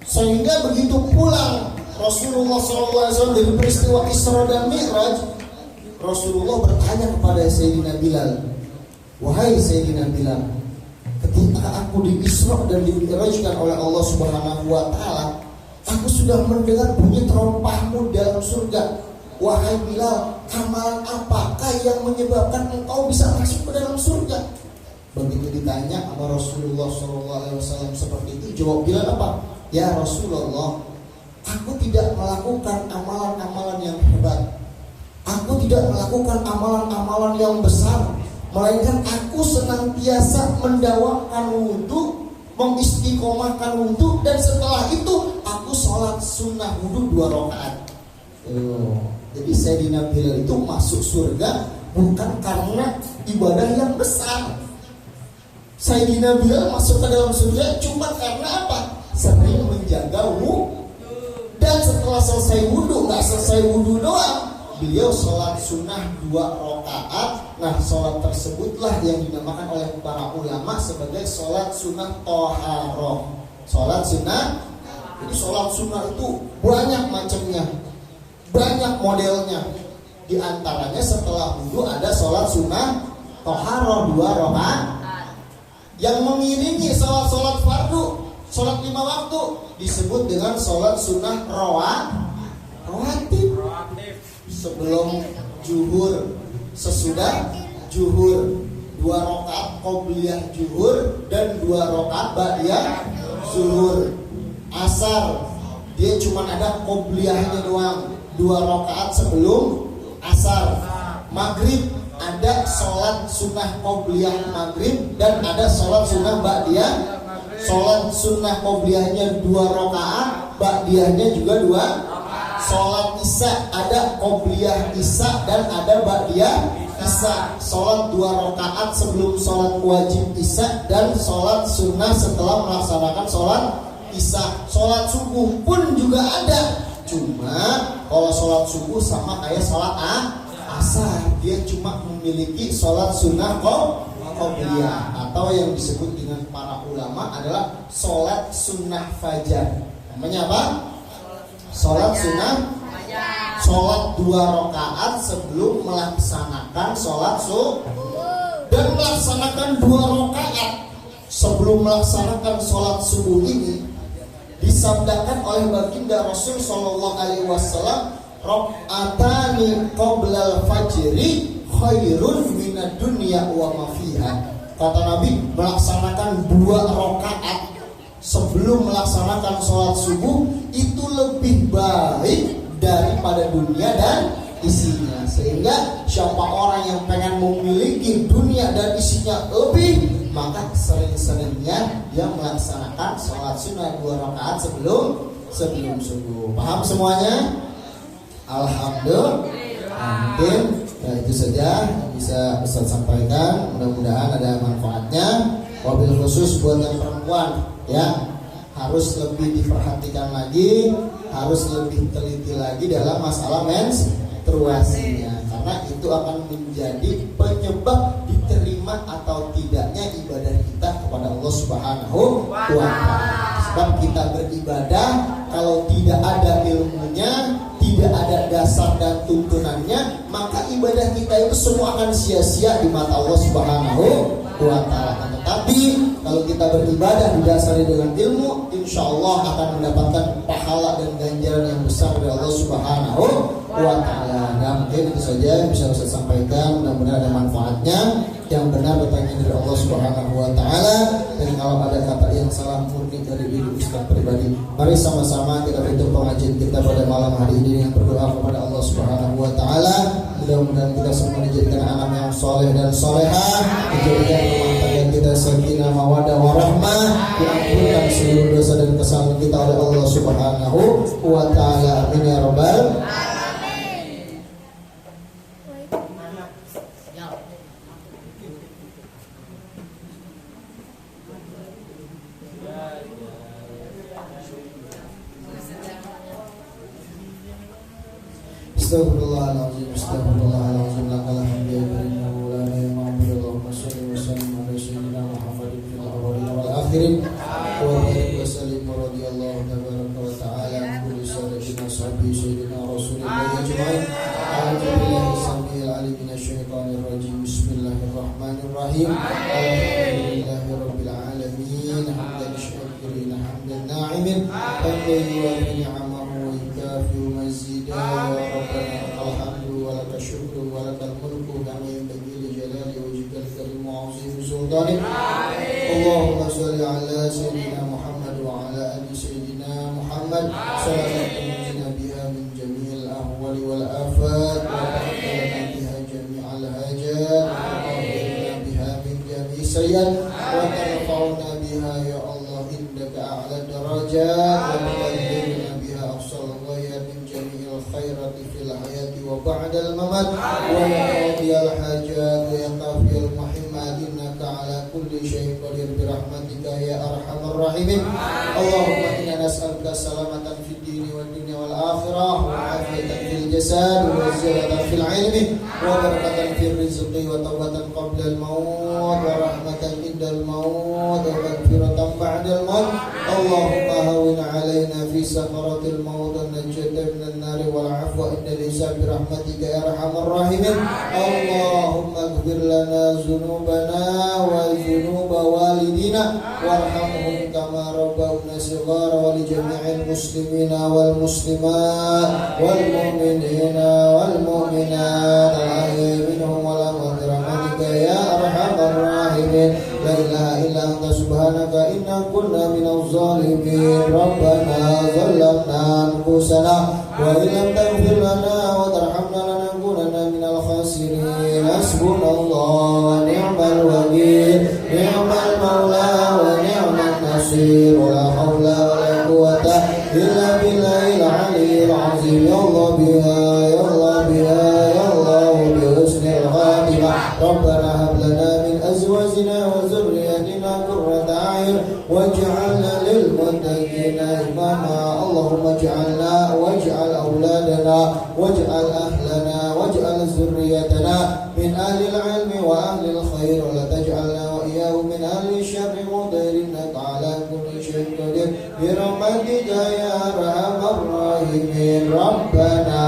sehingga begitu pulang Rasulullah Sallallahu Alaihi Wasallam dari peristiwa Isra dan Mi'raj, Rasulullah bertanya kepada Sayyidina Bilal, wahai Sayyidina Bilal, ketika aku di Isra dan di-Mi'rajkan oleh Allah Subhanahu wa taala, aku sudah mendengar bunyi terompahmu dalam surga. Wahai Bilal, amalan apakah yang menyebabkan engkau bisa masuk ke dalam surga? Begitu ditanya sama Rasulullah SAW seperti itu, jawab Bilal apa? Ya Rasulullah, aku tidak melakukan amalan-amalan yang hebat, aku tidak melakukan amalan-amalan yang besar, melainkan aku senantiasa mendawamkan wudu, mengistiqomahkan wudu, dan setelah itu aku sholat sunnah wudu 2 rakaat. Jadi Sayyidina Bilal itu masuk surga bukan karena ibadah yang besar. Sayyidina Bilal masuk ke dalam surga cuma karena apa? Sering menjaga wudu. Dan setelah selesai wudu, nggak selesai wudu doang, beliau sholat sunnah 2 rakaat. Nah, sholat tersebutlah yang dinamakan oleh para ulama sebagai sholat sunnah toharoh. Sholat sunnah. Jadi sholat sunnah itu banyak macamnya, banyak modelnya. Di antaranya setelah wudu ada sholat sunnah toharoh 2 rakaat. Yang mengiringi sholat fardu, sholat 5 waktu, disebut dengan sholat sunnah rawatib. Sebelum zuhur, sesudah zuhur, 2 rakaat qobliyah zuhur dan 2 rakaat ba'diyah zuhur. Asar, dia cuma ada qobliyahnya doang, 2 rakaat sebelum asar. Maghrib ada sholat sunnah qobliyah maghrib dan ada sholat sunnah ba'diyah. Sholat sunnah qobliyahnya 2 rakaat, ba'diyahnya juga 2. Sholat isya ada qobliyah isya dan ada ba'diyah isya. Sholat 2 rakaat sebelum sholat wajib isya dan sholat sunnah setelah melaksanakan sholat isya. Sholat subuh pun juga ada, cuma kalau sholat subuh sama kayak sholat asar, dia cuma memiliki sholat sunnah qobliyah atau yang disebut dengan para ulama adalah sholat sunnah fajar. Namanya apa? Sholat sunnah, sholat 2 rakaat sebelum melaksanakan sholat subuh, dan melaksanakan 2 rakaat sebelum melaksanakan sholat subuh ini disabdakan oleh baginda Rasul Sallallahu Alaihi Wasallam, rakaatani qoblal fajri khairun minad dunya wa ma fiha. Kata Nabi, melaksanakan 2 rakaat sebelum melaksanakan sholat subuh itu lebih baik daripada dunia dan isinya. Sehingga siapa orang yang pengen memiliki dunia dan isinya lebih, maka sering-seringnya dia melaksanakan sholat sunnah 2 rakaat sebelum subuh. Paham semuanya? Alhamdulillah. Mungkin itu saja bisa Ustaz sampaikan. Mudah-mudahan ada manfaatnya. Wabil khusus buat yang perempuan ya, harus lebih diperhatikan lagi, harus lebih teliti lagi dalam masalah menstruasinya, karena itu akan menjadi penyebab diterima atau tidaknya ibadah kita kepada Allah Subhanahu wa Ta'ala. Sebab kita beribadah kalau tidak ada ilmunya, tidak ada dasar dan tuntunannya, maka ibadah kita itu semua akan sia-sia di mata Allah Subhanahu wa Ta'ala. Tetapi kalau kita beribadah didasari dengan ilmu, insya Allah akan mendapatkan pahala dan ganjaran yang besar dari Allah Subhanahu wa Ta'ala. Nah, mungkin itu saja yang bisa saya sampaikan. Mudah-mudahan ada manfaatnya. Yang benar datangnya dari Allah Subhanahu wa Ta'ala, dan kalau ada kata yang salah murni dari diri Ustaz pribadi. Mari sama-sama kita tutup pengajian kita pada malam hari ini dengan berdoa kepada Allah Subhanahu wa Ta'ala. Mudah-mudahan kita semua dijadikan anak yang soleh dan solehah, dijadikan rumah tangga kita sakinah mawaddah warahmah, diampunkan seluruh dosa dan kesalahan kita oleh Allah Subhanahu wa Ta'ala. Amin ya rabbal alamin. Astaghfirullahaladzim, astaghfirullahaladzim, lakal hamdu ya karim la ilaha illallah, shalli wa sallim ala sayyidina Muhammadin fil awwalin wal akhirin wa barik wa sallim radhiyallahu tabaraka wa ta'ala an kulli sayyidina sahbi sayyidina rasulillah ajma'in. A'udzu billahi samil alim minasy syaithanir rajim. Bismillahirrahmanirrahim. Alhamdulillahi rabbil alamin, hamdan syakirin hamdan na'imin, hamdan yuwafi ni'amahu wa yukafi mazidah. الشكر ولك الملك كما ينبغي لجلال وجهك الكريم وعظيم سلطانك. اللهم صل على سيدنا محمد وعلى ال سيدنا محمد صلاة تنجينا بها من جميع الاهوال والافات، وتغفرنا بها جميع الحاجات، وتغفرنا بها من جميع السيئات، وترفعنا بها يا الله عندك اعلى الدرجات، وتبلغنا بها اقصى الغايات من جميع الخيرات في الحياة وبعد الممات، ويقضي الحاجات ويقضي المحمات، إنك على كل شيء قدير برحمتك يا أرحم الراحمين. اللهم إنا نسألك سلامة في الدين والدنيا والآخرة، وعافية في الجسد وزيادة في العلم، وبركة في الرزق، وتوبة قبل الموت، ورحمة عند الموت، ومغفرة بعد الموت. اللهم هون علينا في سكرات الموت النجاة من النار والعفو عند الحساب برحمتك يا أرحم الراحمين. اللهم اغفر لنا ذنوبنا وذنوب والدينا وارحمهم كما ربونا صغارا، ولجميع المسلمين والمسلمات والمؤمنين والمؤمنات الأحياء منهم والأموات برحمتك يا أرحم الراحمين. لا إله إلا أنت سبحانك إنا كنا من الظالمين. ربنا ظلمنا أنفسنا وإن لم تغفر لنا وترحمنا لنكونن من الخاسرين. حسبنا الله ونعم الوكيل، نعم المولى ونعم النصير، ولا حول ولا قوة إلا بالله العلي العظيم. يا الله بها يا الله بها يا الله بحسن الخاتمة. ربنا هب لنا من أزواجنا وذرياتنا قرة أعين واجعلنا للمتقين إماما. اللهم اجعلنا واجعل أولادنا واجعل أهلنا واجعل ذريتنا من أهل العلم وأهل الخير، ولا تجعلنا وإياهم من أهل الشر مضر، إنك على كل شيء قدير برحمتك يا أرحم الراحمين. ربنا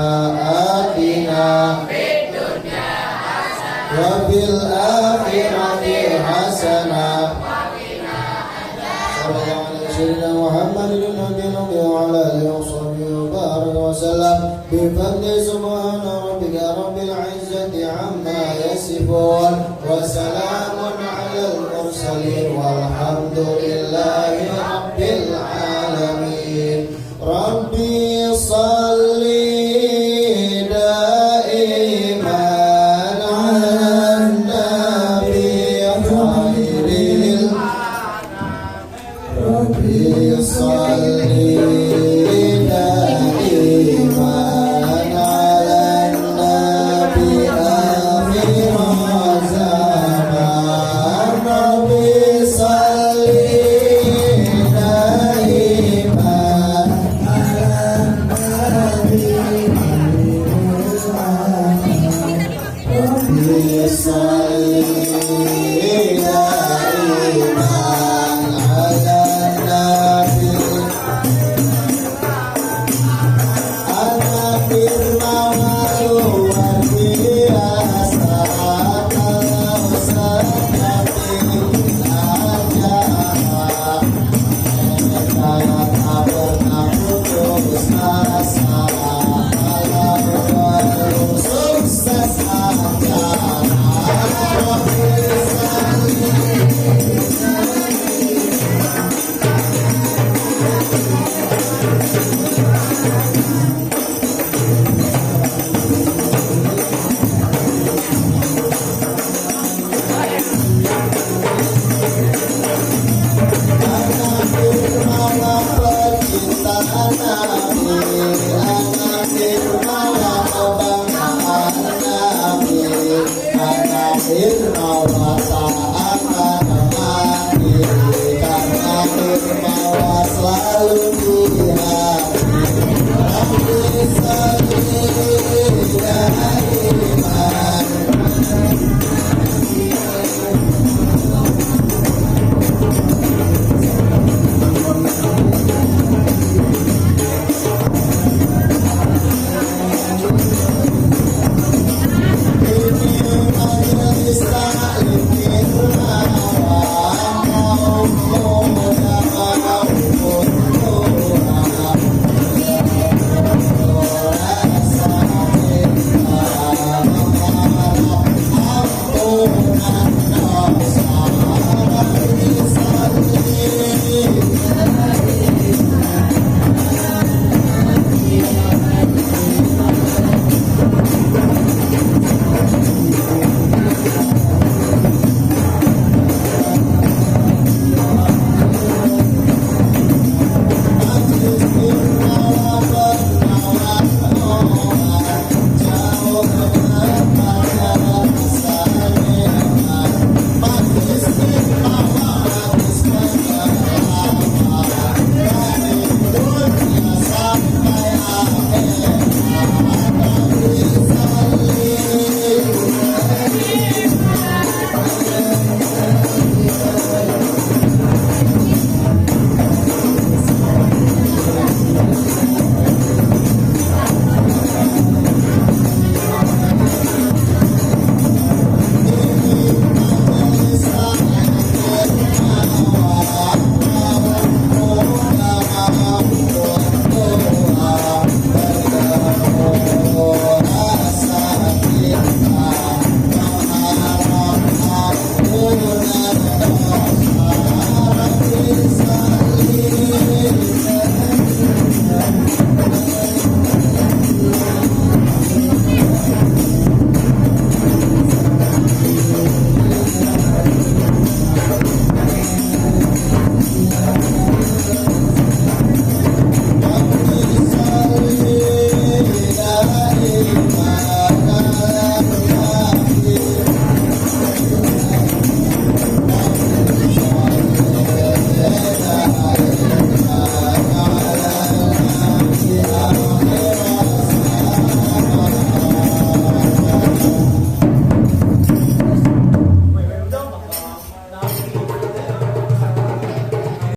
آتنا في الدنيا حسنة وفي الآخرة حسنة وقنا عذاب النار. سيدنا محمد النبي وعلى آله وصحبه وبارك وسلم بفضل سبحان ربك رب العزة عما يصفون، وسلام على المرسلين، والحمد لله رب العالمين. ربي صل دائما على النبي خير ربي صل دائما على النبي آخر زمان. ربي صل ilma wa ta'amani karena ilma wa selalu di hati Rabbi salli ya iman